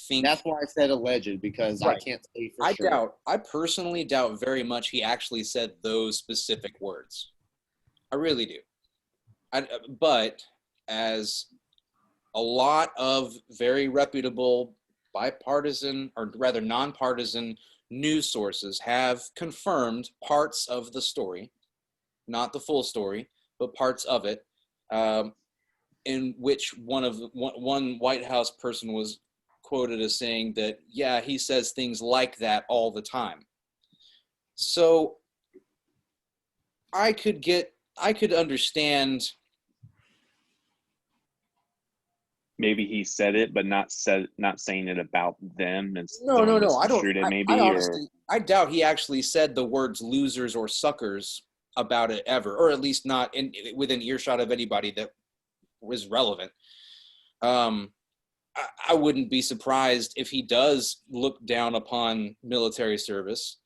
think that's why I said alleged, because right. I can't say for sure. I personally doubt very much he actually said those specific words. I really do. But as a lot of very reputable bipartisan, or rather nonpartisan news sources have confirmed parts of the story, not the full story, but parts of it, in which one White House person was quoted as saying that, yeah, he says things like that all the time. So I could understand. Maybe he said it, but not saying it about them, and No. I don't. misconstrued it. I Maybe, or honestly, I doubt he actually said the words "losers" or "suckers" about it ever, or at least not within earshot of anybody that was relevant. I wouldn't be surprised if he does look down upon military service,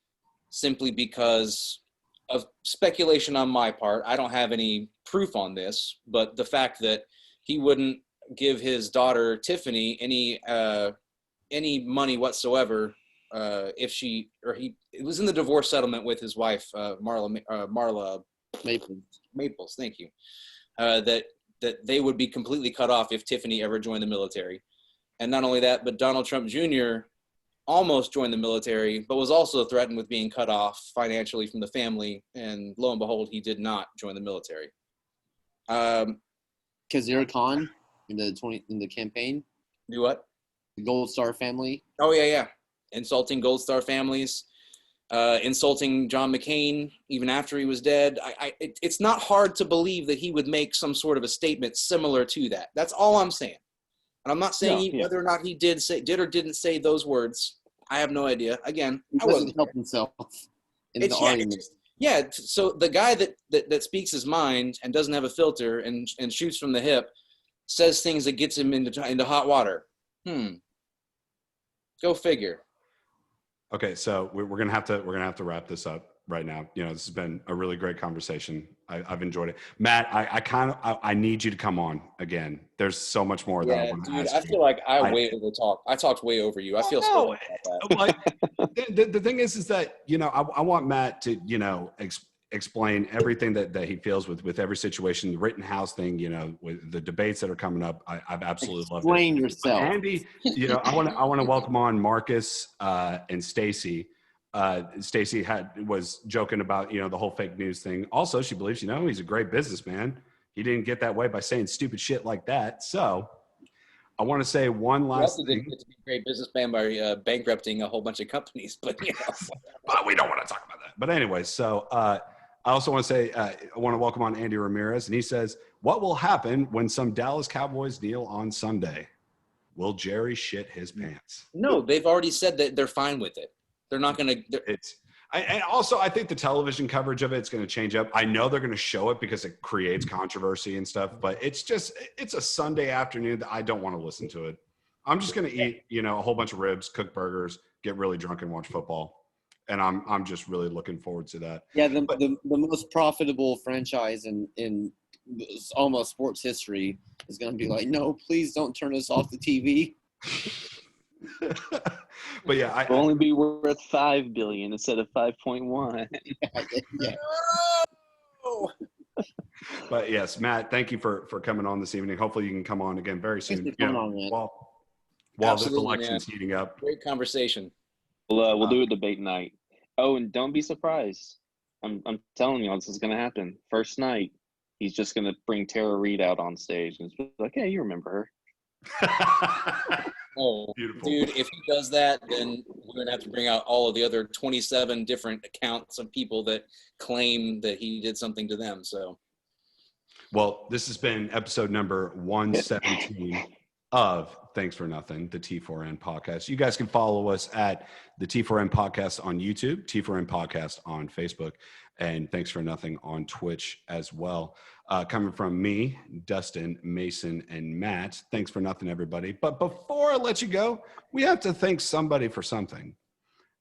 simply because of speculation on my part. I don't have any proof on this, but the fact that he wouldn't give his daughter Tiffany any money whatsoever if she, or he, it was in the divorce settlement with his wife Marla Maples. Thank you. That they would be completely cut off if Tiffany ever joined the military. And not only that, but Donald Trump Jr. almost joined the military, but was also threatened with being cut off financially from the family. And lo and behold, he did not join the military. Khizr Khan in the campaign. Do what? The Gold Star family. Oh yeah. Insulting Gold Star families, insulting John McCain even after he was dead. It's not hard to believe that he would make some sort of a statement similar to that. That's all I'm saying. And I'm not saying whether or not he did or didn't say those words. I have no idea. Again, he doesn't help himself in the argument. Yeah. So the guy that speaks his mind and doesn't have a filter and shoots from the hip says things that gets him into hot water. Go figure. Okay, so we're gonna have to wrap this up right now. You know, this has been a really great conversation. I've enjoyed it. Matt, I need you to come on again. There's so much more that I want to ask you. I feel like I talked way over you. I feel so bad about that. The thing is that, you know, I want Matt to, you know, explain everything that he feels with every situation, the Rittenhouse thing, you know, with the debates that are coming up. I've absolutely loved it. Explain yourself. But Andy, you know, I want to welcome on Marcus and Stacy. Stacy was joking about, you know, the whole fake news thing. Also, she believes, you know, he's a great businessman. He didn't get that way by saying stupid shit like that. So I want to say one last thing. Didn't get to be a great businessman by bankrupting a whole bunch of companies, but you know. But we don't want to talk about that. But anyway, so I also want to say I want to welcome on Andy Ramirez, and he says, "What will happen when some Dallas Cowboys kneel on Sunday? Will Jerry shit his pants?" No, they've already said that they're fine with it. They're not going to. And also, I think the television coverage of it's going to change up. I know they're going to show it because it creates controversy and stuff, but it's a Sunday afternoon that I don't want to listen to it. I'm just going to eat, you know, a whole bunch of ribs, cook burgers, get really drunk, and watch football. And I'm just really looking forward to that. Yeah, the most profitable franchise in almost sports history is going to be like, no, please don't turn us off the TV. But yeah, it'll only be worth $5 billion instead of 5.1. Yeah. But yes, Matt, thank you for coming on this evening. Hopefully you can come on again very soon. Thanks for coming on, man. While this election's heating up. Great conversation. We'll do a debate night. Oh, and don't be surprised. I'm telling you, this is going to happen. First night, he's just going to bring Tara Reid out on stage and be like, "Hey, you remember her?" Oh, beautiful. Dude, if he does that, then we're going to have to bring out all of the other 27 different accounts of people that claim that he did something to them. So, well, this has been episode number 117 of Thanks for Nothing, the T4N podcast. You guys can follow us at the T4N podcast on YouTube, T4N podcast on Facebook, and Thanks for Nothing on Twitch as well. Coming from me, Dustin, Mason, and Matt. Thanks for nothing, everybody. But before I let you go, we have to thank somebody for something.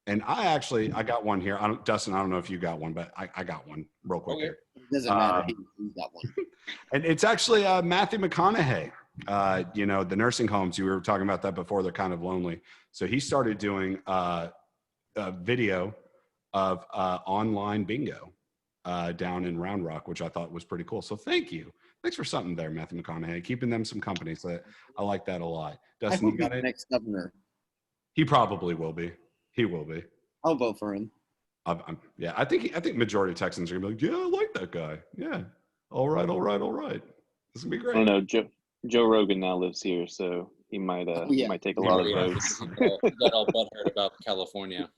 And I got one here. Dustin, I don't know if you got one, but I got one real quick here. It doesn't matter. He got one. And it's actually Matthew McConaughey. You know, the nursing homes, you were talking about that before, they're kind of lonely. So he started doing a video of online bingo down in Round Rock, which I thought was pretty cool. So thank you. Thanks for something there, Matthew McConaughey, keeping them some company. So I like that a lot. Dustin, you got it? Next governor. He probably will be. He will be. I'll vote for him. Yeah, I think majority of Texans are gonna be like, yeah, I like that guy. Yeah, all right. This is gonna be I great. don't know. Joe Rogan now lives here, so he might he might take a lot of votes. He got all butthurt about California.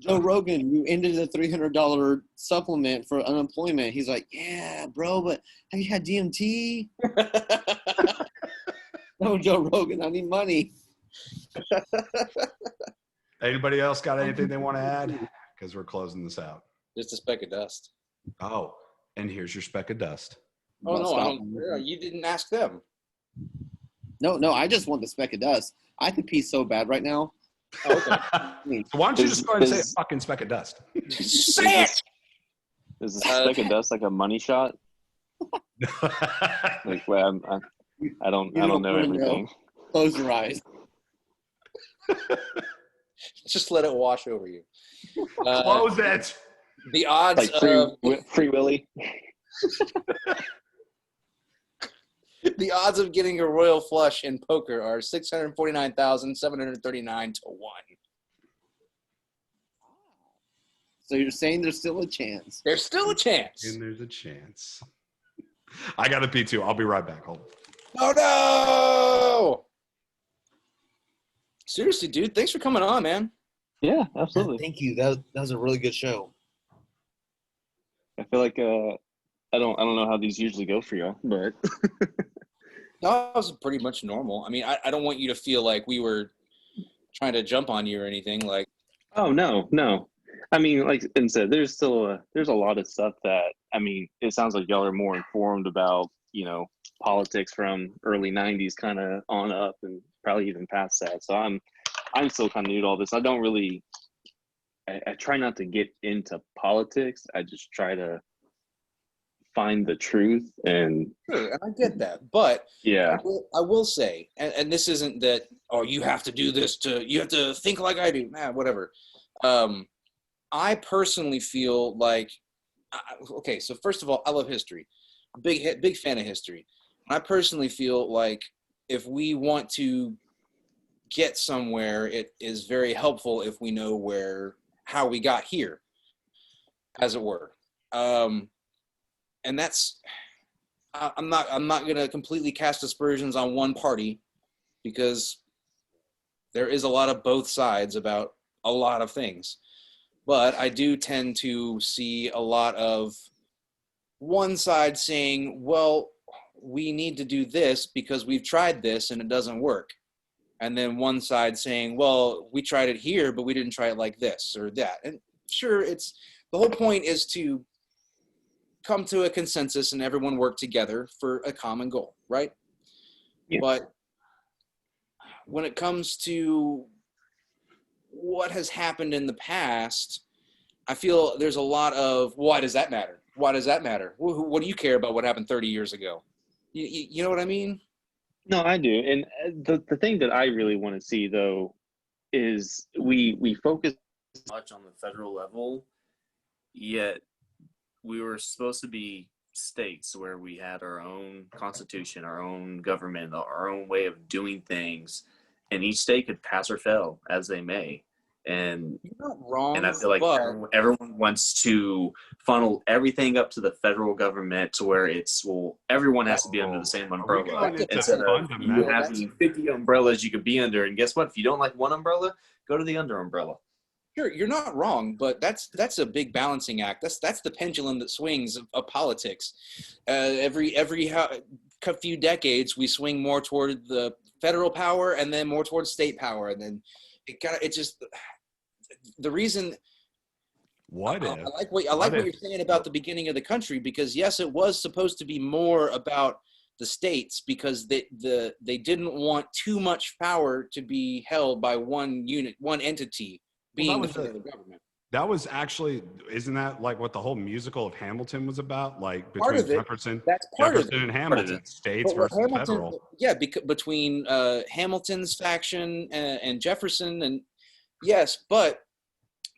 Joe Rogan, you ended the $300 supplement for unemployment. He's like, yeah, bro, but have you had DMT? No, Joe Rogan, I need money. Anybody else got anything they want to add? Because we're closing this out. Just a speck of dust. Oh, and here's your speck of dust. Oh no, I Stop. don't. You didn't ask them. No, I just want the speck of dust. I could pee so bad right now. Oh, okay. So why don't you just go ahead and say a fucking speck of dust? Say it. Is a speck of dust like a money shot? Like, well, I don't know everything. Close your eyes. Just let it wash over you. Close it. The odds Like Free Willy. The odds of getting a royal flush in poker are 649,739 to 1. So you're saying there's still a chance? There's still a chance. And there's a chance. I got to pee too. I'll be right back. Hold on. Oh no! Seriously, dude, thanks for coming on, man. Yeah, absolutely. Thank you. That was a really good show. I feel like I don't know how these usually go for y'all, but That was pretty much normal. I mean, I don't want you to feel like we were trying to jump on you or anything. Like, oh no. I mean, like Ben said, there's a lot of stuff that, I mean, it sounds like y'all are more informed about, politics from early 90s kind of on up and probably even past that. So I'm still kind of new to all this. I don't really, I try not to get into politics. I just try to find the truth. And sure, and I get that. But yeah, I will say, and this isn't that, oh, you have to do this you have to think like I do. Nah, whatever. I personally feel like, okay, so first of all, I love history. Big fan of history. I personally feel like if we want to get somewhere, it is very helpful if we know how we got here, as it were. And that's, I'm not going to completely cast aspersions on one party, because there is a lot of both sides about a lot of things. But I do tend to see a lot of one side saying, well, we need to do this because we've tried this and it doesn't work. And then one side saying, well, we tried it here, but we didn't try it like this or that. And sure, the whole point is to come to a consensus and everyone work together for a common goal, right? Yeah. But when it comes to what has happened in the past, I feel there's a lot of, why does that matter? Why does that matter? What do you care about what happened 30 years ago? You know what I mean? No, I do. And the thing that I really want to see, though, is we focus much on the federal level, yet we were supposed to be states where we had our own constitution, our own government, our own way of doing things, and each state could pass or fail as they may. And you're not wrong. And I feel like everyone wants to funnel everything up to the federal government to where everyone has to be under the same umbrella. Instead of you having 50 umbrellas you could be under, and guess what? If you don't like one umbrella, go to the under umbrella. Sure, you're not wrong, but that's a big balancing act. That's the pendulum that swings of politics. Every few decades, we swing more toward the federal power, and then more towards state power, and then it's just the reason. What I like what you're saying about the beginning of the country, because yes, it was supposed to be more about the states, because they didn't want too much power to be held by one unit, one entity, being the federal government. That was actually, isn't that like what the whole musical of Hamilton was about? Like between Jefferson and Hamilton, states versus federal. Yeah, between Hamilton's faction and Jefferson, and yes, but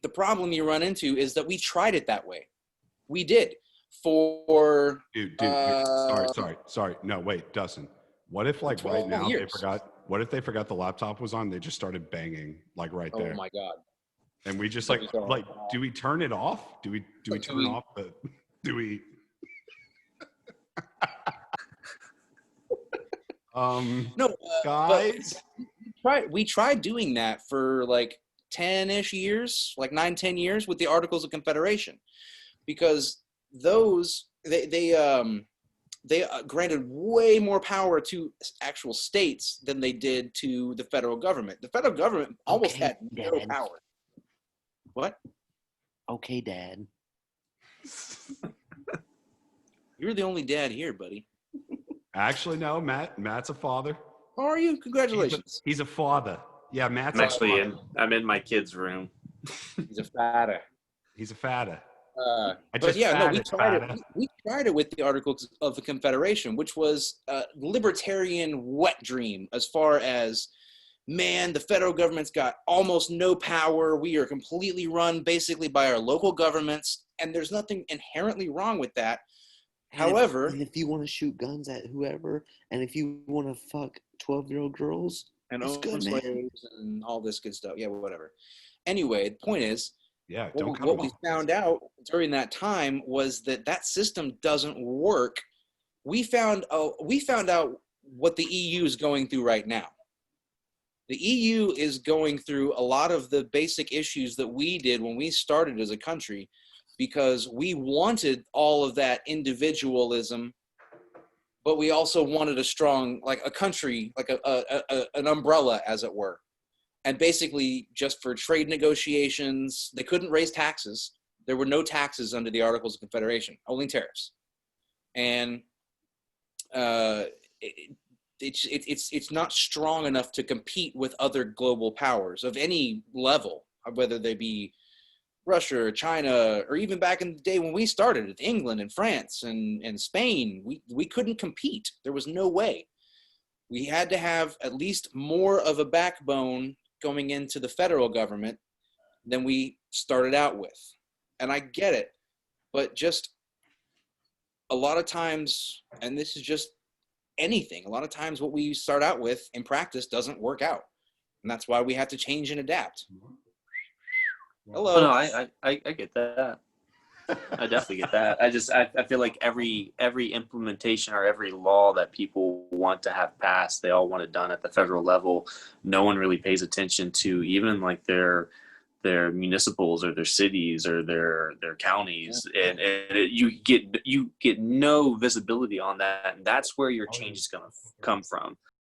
the problem you run into is that we tried it that way. We did Dude, sorry. No, wait, Dustin. What if like right now they forgot What if they forgot the laptop was on? They just started banging like right there. Oh my God. And we just That'd be so like, do we turn it off? Do we turn off the? Do we? No, guys. we tried doing that for like 10-ish years, like 9-10 years with the Articles of Confederation, because those they granted way more power to actual states than they did to the federal government. The federal government almost Okay, had no Dad. power. What? Okay, Dad. You're the only dad here, buddy. Actually, no, Matt's a father. How are you? Congratulations. He's a father. Yeah, Matt's I'm a actually father. I'm in my kid's room. He's a fatter. He's a fatter. But yeah, no, we fatted, tried fatter. it. We tried it with the Articles of the Confederation, which was a libertarian wet dream as far as, man, the federal government's got almost no power. We are completely run basically by our local governments, and there's nothing inherently wrong with that. However, and if you want to shoot guns at whoever, and if you want to fuck 12-year-old girls, and it's own good, man. slaves and all this good stuff. Yeah, whatever. Anyway, the point is, Yeah, what we found out during that time was that system doesn't work. We found out what the EU is going through right now. The EU is going through a lot of the basic issues that we did when we started as a country, because we wanted all of that individualism, but we also wanted a strong, like a country, like an umbrella, as it were. And basically, just for trade negotiations, they couldn't raise taxes. There were no taxes under the Articles of Confederation, only tariffs. And it's not strong enough to compete with other global powers of any level, whether they be Russia or China, or even back in the day when we started with England and France and Spain. We couldn't compete. There was no way. We had to have at least more of a backbone going into the federal government than we started out with. And I get it, but just a lot of times, and this is just anything, a lot of times what we start out with in practice doesn't work out. And that's why we have to change and adapt. Hello. Oh, no, I get that. I definitely get that. I feel like every implementation or every law that people want to have passed, they all want it done at the federal level. No one really pays attention to even like their municipals or their cities or their counties, and you get no visibility on that, and that's where your change is going to come from.